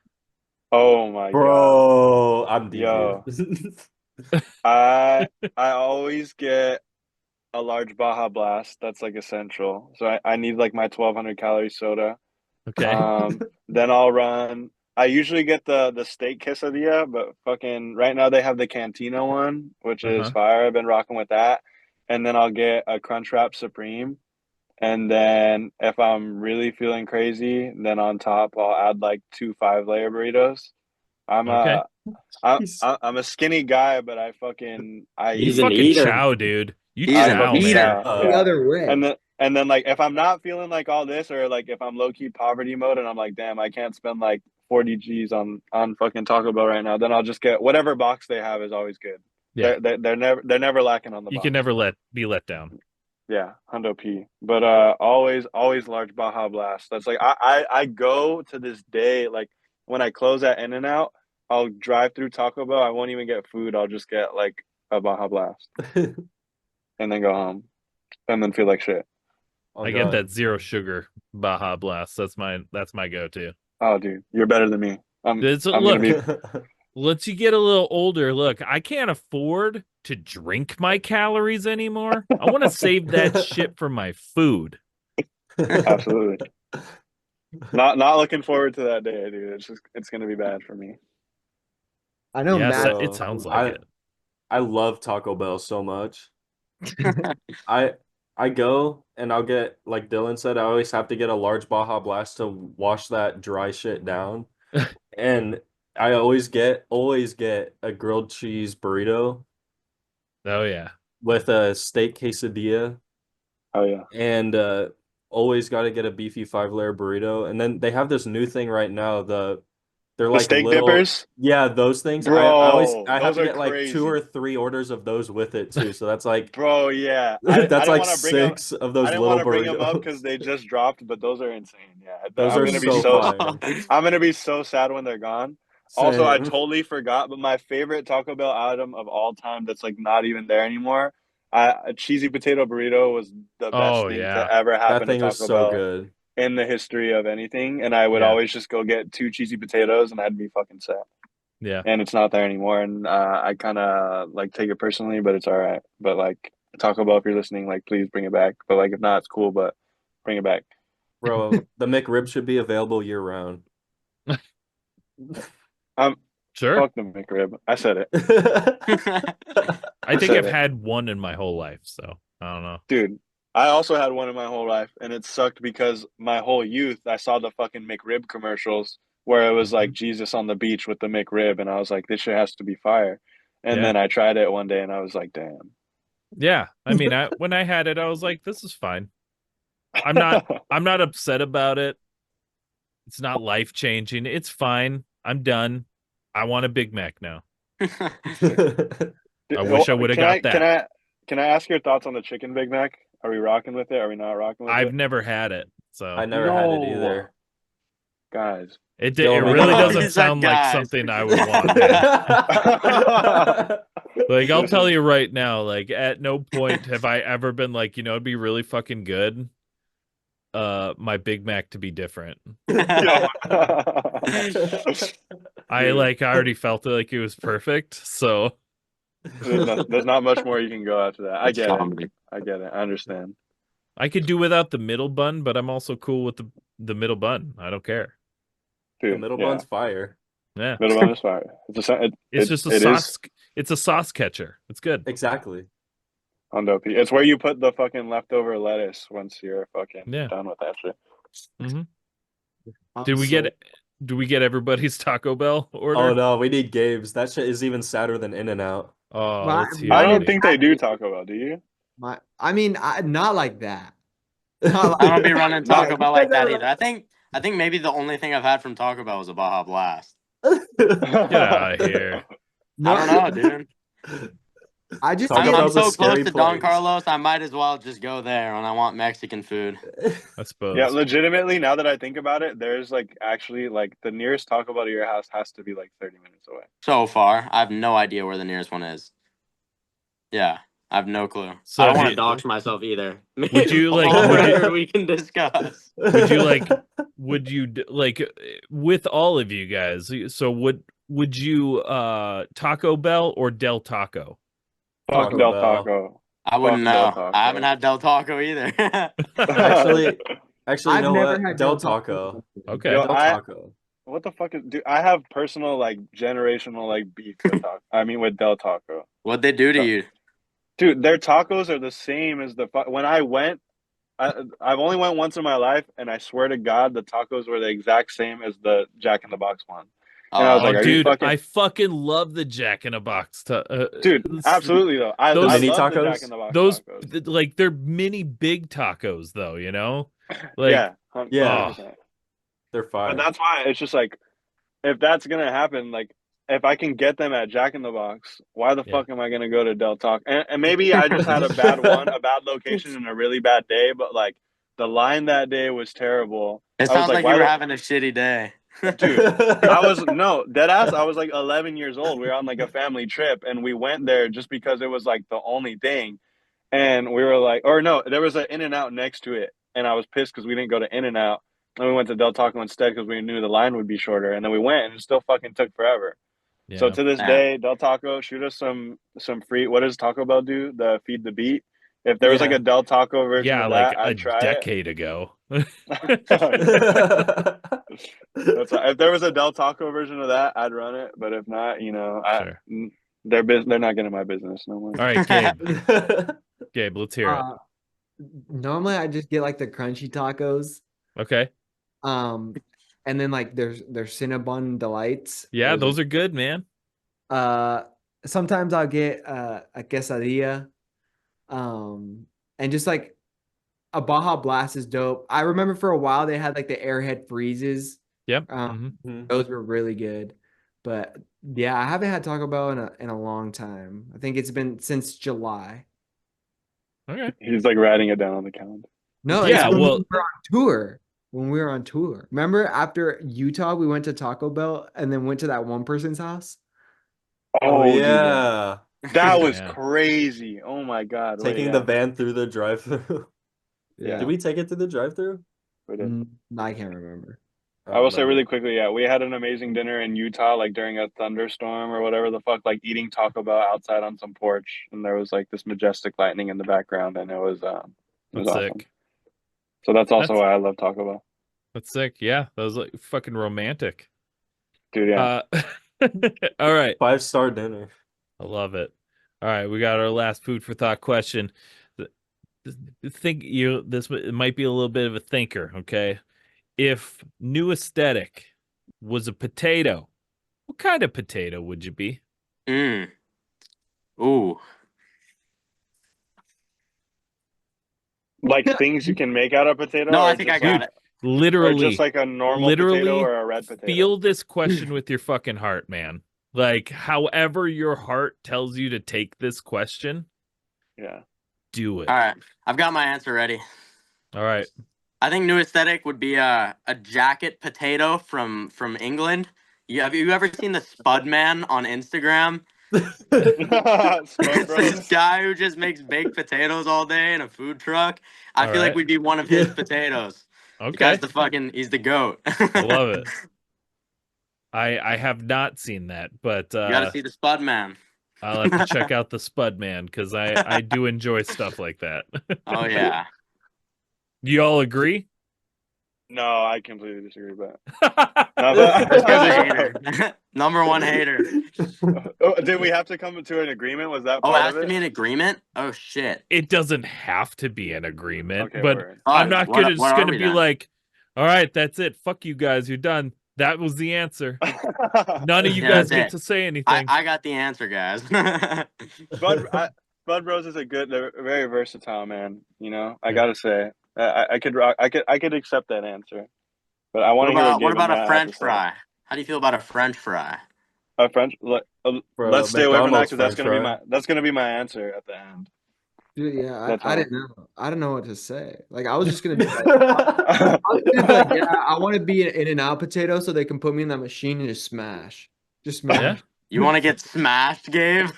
Oh my Bro, I'm Yo. devious. I always get a large Baja Blast. That's like essential. So I need like my 1,200 calorie soda. Okay. Then I'll run. I usually get the steak quesadilla, but fucking right now they have the Cantina one, which is fire. I've been rocking with that. And then I'll get a Crunchwrap Supreme. And then if I'm really feeling crazy, then on top I'll add like 2 5-layer burritos. I'm Okay. I'm a skinny guy, but I He's eat. an fucking eater. chow, dude. You He's an chow, eater. man. The other way. And then like if I'm not feeling like all this, or like if I'm low key poverty mode and I'm like, damn, I can't spend like 40 G's on fucking Taco Bell right now, then I'll just get whatever box they have is always good. Yeah. They're never lacking on the You box. can never be let down. Yeah, Hundo P. But always large Baja Blast. That's like I go to this day, like when I close at In-N-Out, I'll drive through Taco Bell. I won't even get food. I'll just get like a Baja Blast and then go home and then feel like shit. I get that zero sugar Baja Blast. That's my go-to. Oh, dude, you're better than me. Once you get a little older, look, I can't afford to drink my calories anymore. I want to save that shit for my food. Absolutely. Not looking forward to that day, dude. It's gonna be bad for me. I know, Matt. It sounds like it. I love Taco Bell so much. I go and I'll get, like Dylan said, I always have to get a large Baja Blast to wash that dry shit down. And I always get a grilled cheese burrito. Oh yeah. With a steak quesadilla. Oh yeah. And always got to get a beefy 5-layer burrito. And then they have this new thing right now, they're like steak little dippers. Yeah, those things. Bro, I have to get crazy. like 2 or 3 orders of those with it too. So that's like, bro, yeah. That's like 6 of those little burritos. I didn't want to bring them up because they just dropped, but those are insane. Yeah, those are so fire. I'm gonna be so sad when they're gone. Same. Also, I totally forgot, but my favorite Taco Bell item of all time that's like not even there anymore. A cheesy potato burrito was the best thing to ever happen. That thing to Taco was so Bell. good. in the history of anything, and I would always just go get 2 cheesy potatoes, and I'd be fucking set. Yeah. And it's not there anymore, and I kind of like take it personally, but it's all right. But like Taco Bell, if you're listening, like please bring it back. But like if not, it's cool, but bring it back. Bro, the McRib should be available year round. Sure. Fuck the McRib. I said it. I think I've had one in my whole life, so I don't know. Dude, I also had one in my whole life, and it sucked because my whole youth I saw the fucking McRib commercials where it was like Jesus on the beach with the McRib, and I was like, this shit has to be fire. And then I tried it one day, and I was like, damn. Yeah, I mean, when I had it, I was like, this is fine. I'm not upset about it. It's not life changing. It's fine. I'm done. I want a Big Mac now. I wish I would have got that. Can I ask your thoughts on the chicken Big Mac? Are we rocking with it? Are we not rocking with it? I've never had it, so I never had it either. Guys, it really doesn't sound like something I would want. Like, I'll tell you right now, like, at no point have I ever been like, it'd be really fucking good. My Big Mac to be different. I already felt it like it was perfect, so there's not much more you can go after that. I get it. I understand. I could do without the middle bun, but I'm also cool with the middle bun. I don't care. Dude, the middle bun's fire. Yeah, middle bun is fire. It's just a sauce. It's a sauce catcher. It's good. Exactly. It's where you put the fucking leftover lettuce once you're fucking done with that shit. Mm-hmm. Do we get everybody's Taco Bell order? Oh no, we need Gabe's. That shit is even sadder than In-N-Out. Oh, I don't think they do Taco Bell. Do you? Not like that. I don't be running Taco Bell like that either. I think maybe the only thing I've had from Taco Bell was a Baja Blast. Get out of here. I don't know, dude. I'm so close to Don Carlos, I might as well just go there when I want Mexican food. I suppose. Yeah, legitimately, now that I think about it, there's like actually like the nearest Taco Bell to your house has to be like 30 minutes away. So far, I have no idea where the nearest one is. Yeah, I have no clue. So I don't want to dox myself either. Would you like? We can discuss. Would you like? Would you like with all of you guys? So would you Taco Bell or Del Taco? Fuck Del Taco. I wouldn't know. I haven't had Del Taco either. actually, I've you know never what? had Del Taco. Okay. Yo, Del Taco. What the fuck is? Dude, I have personal like generational like beef with Taco. I mean with Del Taco. What'd they do to you? Dude, their tacos are the same as when I went. I've only went once in my life, and I swear to God, the tacos were the exact same as the Jack in the Box one. And I was like, dude, I fucking love the Jack in a Box. Dude, absolutely though. I love mini tacos. tacos. Jack in the Box those tacos. like they're mini big tacos though, Like yeah, they're fine. But that's why it's just like, if that's gonna happen, like if I can get them at Jack in the Box, why the fuck am I gonna go to Del Taco? And maybe I just had a bad location and a really bad day, but like the line that day was terrible. It sounds like you were having a shitty day. Dude, deadass. I was like 11 years old. We were on like a family trip, and we went there just because it was like the only thing. And we were like, or no, there was an In-N-Out next to it, and I was pissed because we didn't go to In-N-Out, and we went to Del Taco instead because we knew the line would be shorter. And then we went, and it still fucking took forever. Yeah. So to this day, Del Taco, shoot us some free. What does Taco Bell do? The feed the beat. If there was like a Del Taco version of that, I'd try it. A decade ago. If there was a Del Taco version of that, I'd run it. But if not, they're not getting my business no more. All right, Gabe. Gabe, let's hear it. Normally, I just get like the crunchy tacos. Okay. And then like there's Cinnabon Delights. Yeah, those are good, man. Sometimes I'll get a quesadilla. And just like a Baja Blast is dope. I remember for a while they had like the Airhead Freezes. Yep. Those were really good. But yeah, I haven't had Taco Bell in a long time. I think it's been since July. Okay. He's like writing it down on the calendar. No, yeah, we were on tour. When we were on tour. Remember after Utah, we went to Taco Bell and then went to that one person's house? Oh yeah. Dude. That was crazy. Oh my God. Taking the van through the drive-thru. Yeah. Did we take it through the drive-thru? We did. I can't remember. I will say really quickly, yeah, we had an amazing dinner in Utah, like during a thunderstorm or whatever the fuck, like eating Taco Bell outside on some porch, and there was like this majestic lightning in the background, and it was awesome. Sick. So that's also why I love Taco Bell. That's sick. Yeah, that was like fucking romantic. Dude, yeah. All right. 5-star dinner. I love it. All right, we got our last food for thought question. This might be a little bit of a thinker, okay? If new aesthetic was a potato, what kind of potato would you be? Ooh. Like things you can make out of potato? No, I think I got it. Literally. Or just like a normal potato or a red potato? Feel this question with your fucking heart, man. Like, however your heart tells you to take this question. Yeah. Do it. All right. I've got my answer ready. All right. I think new aesthetic would be a jacket potato from England. Have you ever seen the Spud Man on Instagram? This guy who just makes baked potatoes all day in a food truck. I feel like we'd be one of his potatoes. Okay. The guy's he's the GOAT. I love it. I have not seen that, but you gotta see the Spud Man. I'll have to check out the Spud Man because I do enjoy stuff like that. Oh yeah. You all agree? No, I completely disagree with that. Number one hater. Did we have to come to an agreement? Was that part of it? Oh, it has to be an agreement? Oh, shit. It doesn't have to be an agreement, okay, but I'm not just going to be like, all right, that's it. Fuck you guys. You're done. That was the answer. None of you guys get to say anything. I got the answer, guys. Bud Bros is they're very versatile, man. You know, I gotta say, I could accept that answer, but I want to hear. What about a French fry? How do you feel about a French fry? A French? Let's stay away from that because that's gonna be my answer at the end. Dude, yeah, I didn't know. I don't know what to say. Like, I was just gonna be like, I want to be an In-N-Out potato so they can put me in that machine and just smash. Yeah. You want to get smashed, Gabe?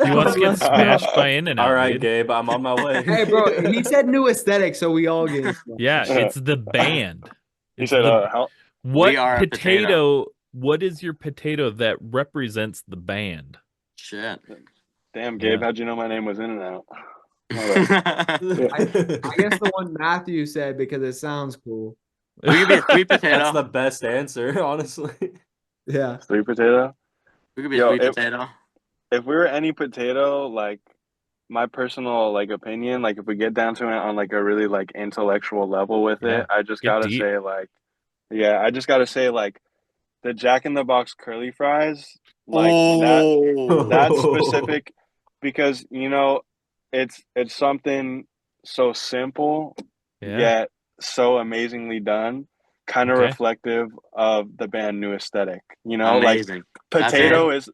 You want to get smashed by In-N-Out? All right, dude. Gabe, I'm on my way. Hey, bro, he said new aesthetic, so we all get smashed. Yeah, it's the band. He said, what potato? What is your potato that represents the band? Shit. Damn, Gabe, how'd you know my name was In-N-Out? I guess the one Matthew said because it sounds cool. We could be a sweet potato. That's the best answer, honestly. Yeah. Sweet potato? We could be a sweet potato. If we were any potato, like my personal like opinion, like if we get down to it on like a really like intellectual level with it, I just gotta say like the Jack in the Box curly fries, like that's specific because you know it's something so simple yet so amazingly done, kind of reflective of the band New Aesthetic. You know, amazing. Like potato is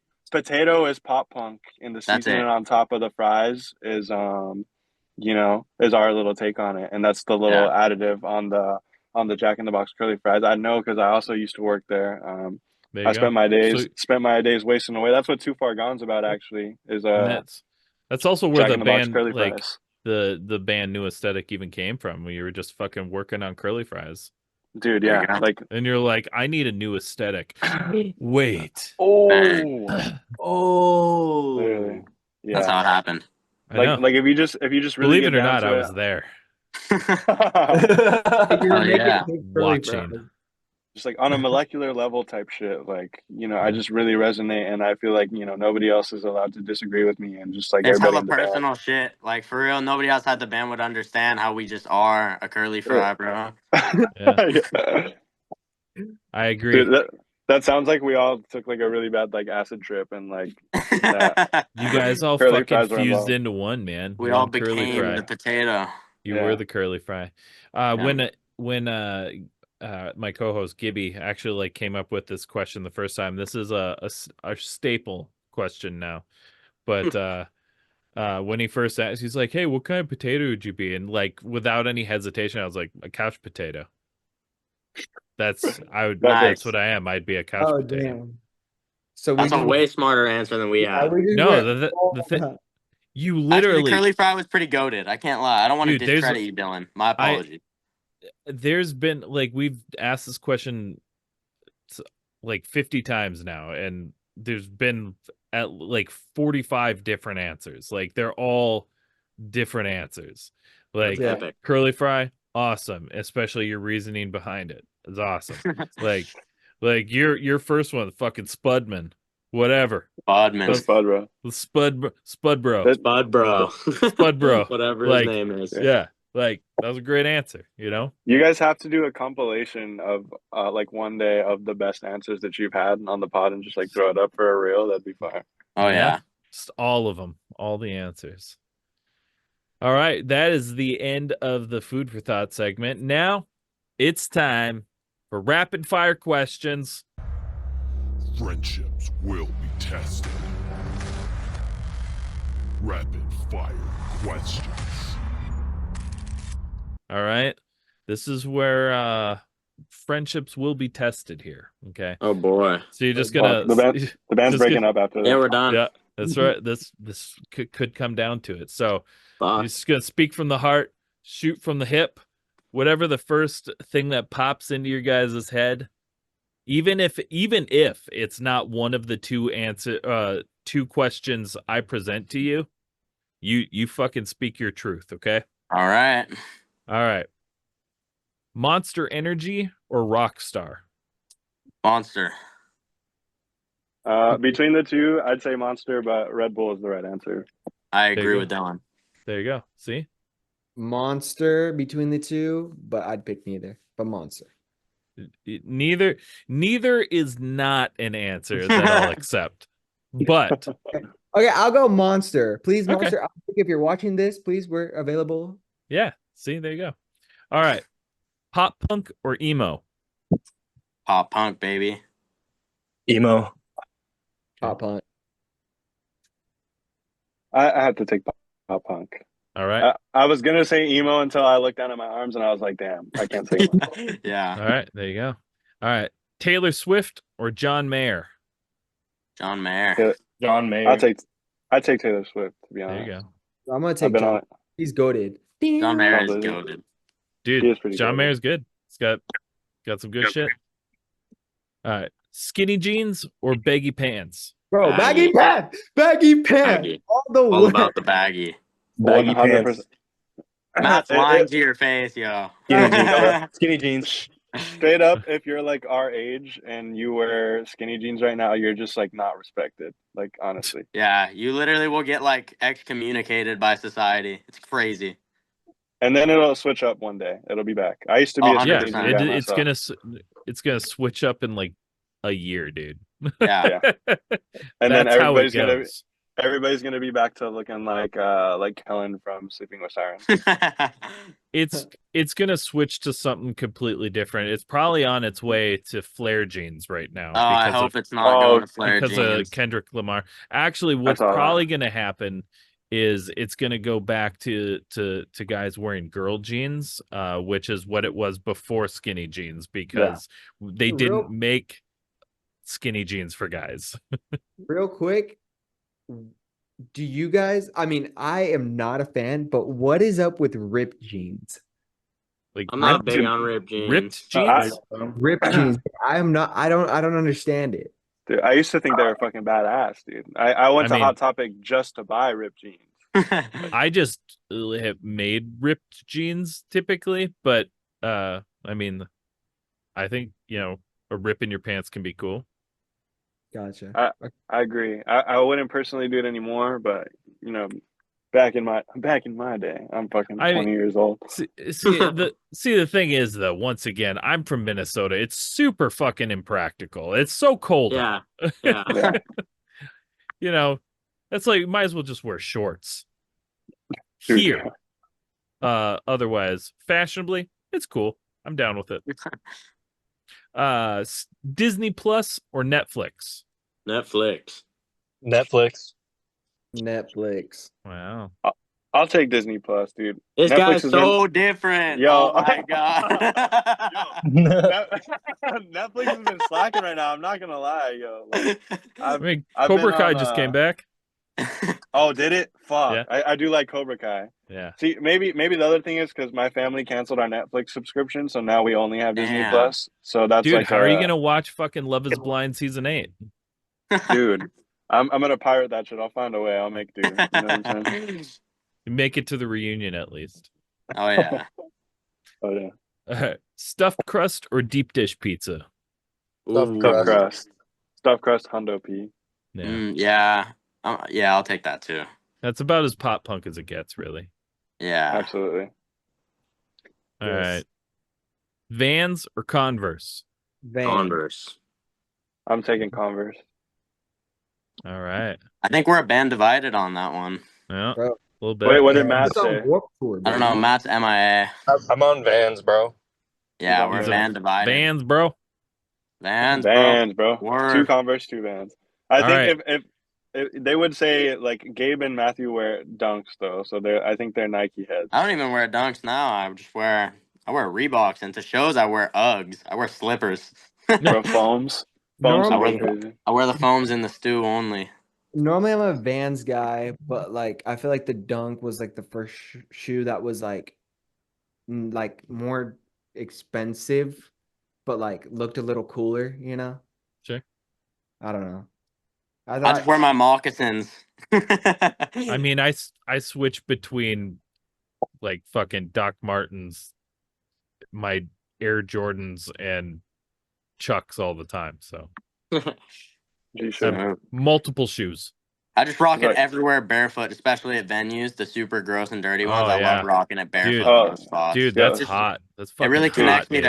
pop punk in the season, and on top of the fries is you know, is our little take on it, and that's the little additive on the Jack in the Box curly fries. I know because I also used to work there. I spent my days wasting away. That's what Too Far Gone's about, actually. Is that's also where Jack the band like fries. the band New Aesthetic even came from. When you were just fucking working on curly fries, dude. Yeah, like, and you're like, I need a new aesthetic. Wait. Literally. Yeah, that's how it happened. Like if you just really believe it or not, I was there. Watching. Just like on a molecular level type shit, like, you know, I just really resonate, and I feel like, you know, nobody else is allowed to disagree with me, and just like it's everybody hella personal shit. Like for real, nobody outside the band would understand how we just are a curly fry, bro. I agree. Dude, that sounds like we all took like a really bad like acid trip, and like you guys all fucking fused into one, man. We all became the potato. You were the curly fry. When my co-host Gibby actually like came up with this question the first time. This is a staple question now, but when he first asked, he's like, "Hey, what kind of potato would you be?" And like without any hesitation, I was like, "A couch potato." That's what I am. I'd be a couch potato. Damn. So that's a way smarter answer than we have. No, you literally actually, curly fry was pretty goated. I can't lie. I don't want to discredit you, Dylan. My apologies. there's been like we've asked this question like 50 times now, and there's been at like 45 different answers. Like they're all different answers. Like Epic. curly fry, awesome, especially your reasoning behind it is awesome. like your first one, fucking Spudman, whatever. Budman. Spud, bro. Spud bro. Spud bro. Spud bro. Whatever like, his name is. Yeah. Like that was a great answer, you know? You guys have to do a compilation of like one day of the best answers that you've had on the pod and just like throw it up for a reel. That'd be fire. Oh yeah. Just all of them, all the answers. All right, that is the end of the food for thought segment. Now it's time for rapid fire questions. Friendships will be tested. Rapid fire questions. All right. This is where friendships will be tested here. Okay. Oh boy. So you're just gonna the band's breaking up after that. Yeah, we're done. Yeah, that's right. This could come down to it. So you're just gonna speak from the heart, shoot from the hip, whatever the first thing that pops into your guys' head. Even if it's not one of the two questions I present to you, you fucking speak your truth, okay? All right. All right. Monster Energy or Rockstar? Monster. Between the two, I'd say Monster, but Red Bull is the right answer. I There you agree go. with Dylan. There you go. See? Monster between the two, but I'd pick neither. But Monster. Neither is not an answer that I'll accept. But Okay, I'll go Monster. Please, Okay. Monster. If you're watching this, please, we're available. yeah, see, there you go. All right. Pop punk or emo? Pop punk, baby. Emo. Pop punk. I have to take pop punk. All right. I was gonna say emo until I looked down at my arms and I was like, damn, I can't say emo. Yeah. All right, there you go. All right. Taylor Swift or John Mayer? John Mayer. Yeah. John Mayer. I'd take Taylor Swift, to be There honest. you go. I'm gonna I've take been on John. it. He's goated. John Mayer is Probably. goated. He is Dude, pretty John good. Mayer's good. He's got some good shit. All right. Skinny jeans or baggy pants? Bro, baggy pants. Baggy pants. Baggy. All the All way. about the baggy. Baggy 100%. pants. Matt's lying to your face, yo. Skinny jeans. Skinny jeans. Straight up, if you're like our age and you wear skinny jeans right now, you're just like not respected. Like honestly. Yeah, you literally will get like excommunicated by society. It's crazy. And then it'll switch up one day. It'll be back. I used to be a Yeah, skinny jean guy it's myself. gonna switch up in like a year, dude. Yeah. And then That's how it everybody's goes. gonna be back to looking like Helen from Sleeping with Sirens. It's gonna switch to something completely different. It's probably on its way to flare jeans right now. Oh, I because hope of, it's not going to flare because jeans. of Kendrick Lamar. Actually, what's all right. probably gonna happen is it's gonna go back to guys wearing girl jeans, which is what it was before skinny jeans, because they didn't make skinny jeans for guys. Real quick, do you guys? I mean, I am not a fan, but what is up with ripped jeans? Like I'm not big on ripped jeans. ripped jeans. Ripped jeans. I am not. I don't understand it. Dude, I used to think they were fucking badass, dude. I went to Hot Topic just to buy ripped jeans. I just have made ripped jeans typically, but I mean, I think a rip in your pants can be cool. Gotcha. I agree. I wouldn't personally do it anymore, but back in my day, I'm fucking 20 years old. See, the thing is though, once again, I'm from Minnesota. It's super fucking impractical. It's so cold. Yeah. Yeah. That's like, might as well just wear shorts Dude, here. Otherwise, fashionably, it's cool. I'm down with it. Disney Plus or Netflix? Netflix. Netflix. Wow. I'll take Disney Plus, dude. This Netflix guy's has so different. Yo. Oh my god. Netflix has been slacking right now. I'm not gonna lie, yo. Like, I mean, I've Cobra been Kai on, just came back. Oh, did it? Fuck. Yeah. I do like Cobra Kai. Yeah. See, maybe the other thing is because my family canceled our Netflix subscription, so now we only have Disney Damn. Plus. So that's Dude, like how are you gonna watch fucking Love Is Blind season 8? dude, I'm gonna pirate that shit. I'll find a way. I'll make do. You know what I'm saying? You make it to the reunion at least. Oh yeah. Oh yeah. Stuffed crust or deep dish pizza? Ooh. Stuffed crust. Stuffed crust Hundo P. Yeah. Yeah. Yeah, I'll take that too. That's about as pop punk as it gets, really. Yeah. Absolutely. All Yes. right. Vans or Converse? Van. Converse. I'm taking Converse. All right. I think we're a band divided on that one. Yeah. Bro. A little bit. Wait, what did Yeah, Matt it's on say? Warped Tour, I don't know. baby. Matt's MIA. I'm on Vans, bro. Yeah, He's we're on a Vans. band divided. Vans, bro. Vans, Vans, bro. Word. 2 Converse, 2 Vans. I All think right. if they would say like Gabe and Matthew wear Dunks though, so I think they're Nike heads. I don't even wear Dunks now. I wear Reeboks, and to shows I wear Uggs. I wear slippers. Bro, foams. Foams Normally- are crazy. I wear the foams in the stew only. Normally, I'm a Vans guy, but like I feel like the Dunk was like the first shoe that was like more expensive, but like looked a little cooler. You know? Sure. I don't know. I I thought just wear my moccasins. I mean, I switch between like fucking Doc Martens, my Air Jordans, and Chucks all the time. So You should. multiple shoes. I just rock it Right. everywhere barefoot, especially at venues, the super gross and dirty ones. Oh, I yeah. love rocking it barefoot. Dude. in those spots. Dude, Yeah. that's hot. That's It fucking really hot, connects me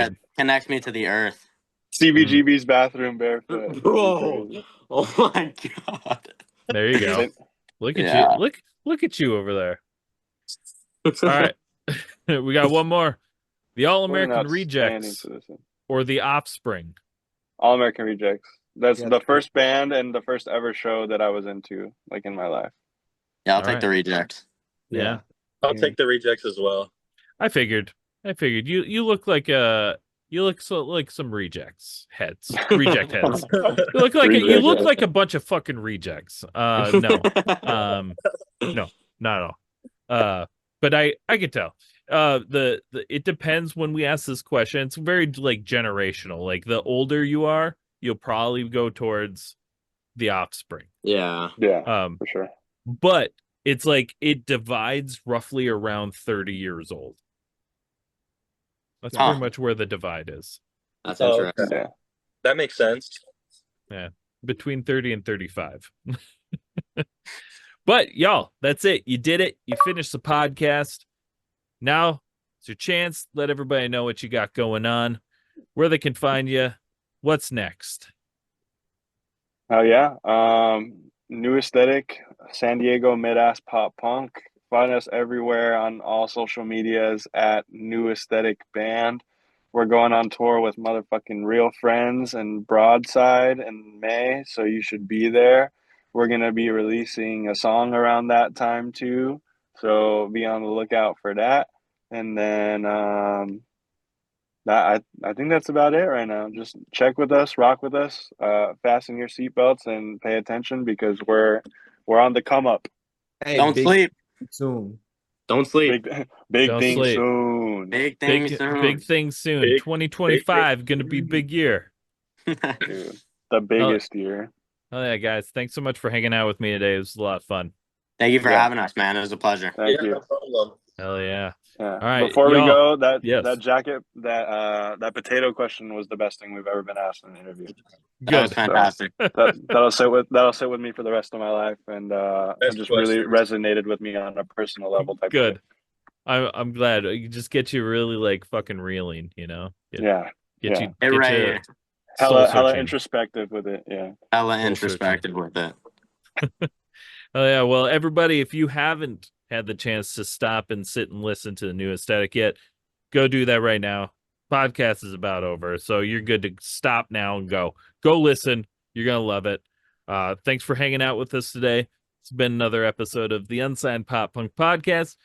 dude. to the earth. CBGB's bathroom barefoot. Bro, oh my god. There you go. Sit- Look at Yeah. you. Look at you over there. All right. We got one more. The All What an American outstanding Rejects citizen. or the Offspring? All American Rejects. That's Yeah. the first band and the first ever show that I was into, like in my life. Yeah, I'll All take right. the rejects. Yeah. I'll take the rejects as well. I figured you look like like some rejects heads. Reject heads. You look like a bunch of fucking rejects. No. No, not at all. But I can tell. It depends when we ask this question. It's very like generational. Like the older you are, you'll probably go towards the Offspring. Yeah. Yeah, for sure. But it's like it divides roughly around 30 years old. That's Huh. pretty much where the divide is. That's Oh, interesting. Yeah. That makes sense. Between 30 and 35. But y'all, that's it. You did it. You finished the podcast. Now it's your chance. Let everybody know what you got going on, where they can find you. What's next? Oh yeah. New Aesthetic, San Diego mid-ass pop punk. Find us everywhere on all social medias at New Aesthetic Band. We're going on tour with motherfucking Real Friends and Broadside in May, so you should be there. We're gonna be releasing a song around that time too, so be on the lookout for that. And then I think that's about it right now. Just check with us, rock with us, fasten your seatbelts, and pay attention because we're on the come up. Hey, Don't big sleep. soon. Don't sleep. Big Don't thing sleep. soon. Big things Big soon. big things soon. Big- 2025 gonna be big year. Dude, the biggest year. Oh yeah, guys. Thanks so much for hanging out with me today. It was a lot of fun. Thank you for Yeah. having us, man. It was a pleasure. Thank Yeah, you. no problem. Hell yeah. Yeah. right, Before we y'all. go, Yes. that jacket, that potato question was the best thing we've ever been asked in an interview. That was Good. fantastic. That'll sit with me for the rest of my life, and it Best just really questions. resonated with me on a personal level. Type Good. Of I'm glad. You just get you really like fucking reeling, you know? thing. Yeah. Get yeah. you Hey, get right you here. Hella soul-searching. introspective with it. Yeah. Hella Soul introspective with it. Oh yeah, well, everybody, if you haven't had the chance to stop and sit and listen to the New Aesthetic yet, go do that right now. Podcast is about over, so you're good to stop now and go listen. You're gonna love it. Thanks for hanging out with us today. It's been another episode of the Unsigned Pop Punk Podcast.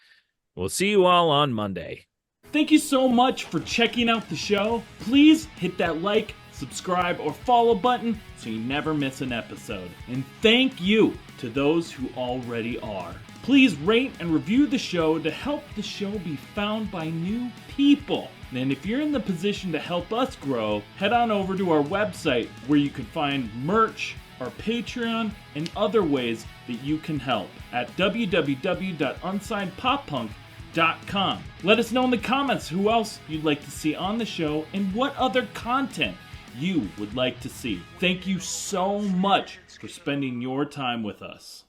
We'll see you all on Monday. Thank you so much for checking out the show. Please hit that like, subscribe, or follow button so you never miss an episode. And thank you to those who already are. Please rate and review the show to help the show be found by new people. And if you're in the position to help us grow, head on over to our website where you can find merch, our Patreon, and other ways that you can help at www.unsignedpoppunk.com. Let us know in the comments who else you'd like to see on the show and what other content you would like to see. Thank you so much for spending your time with us.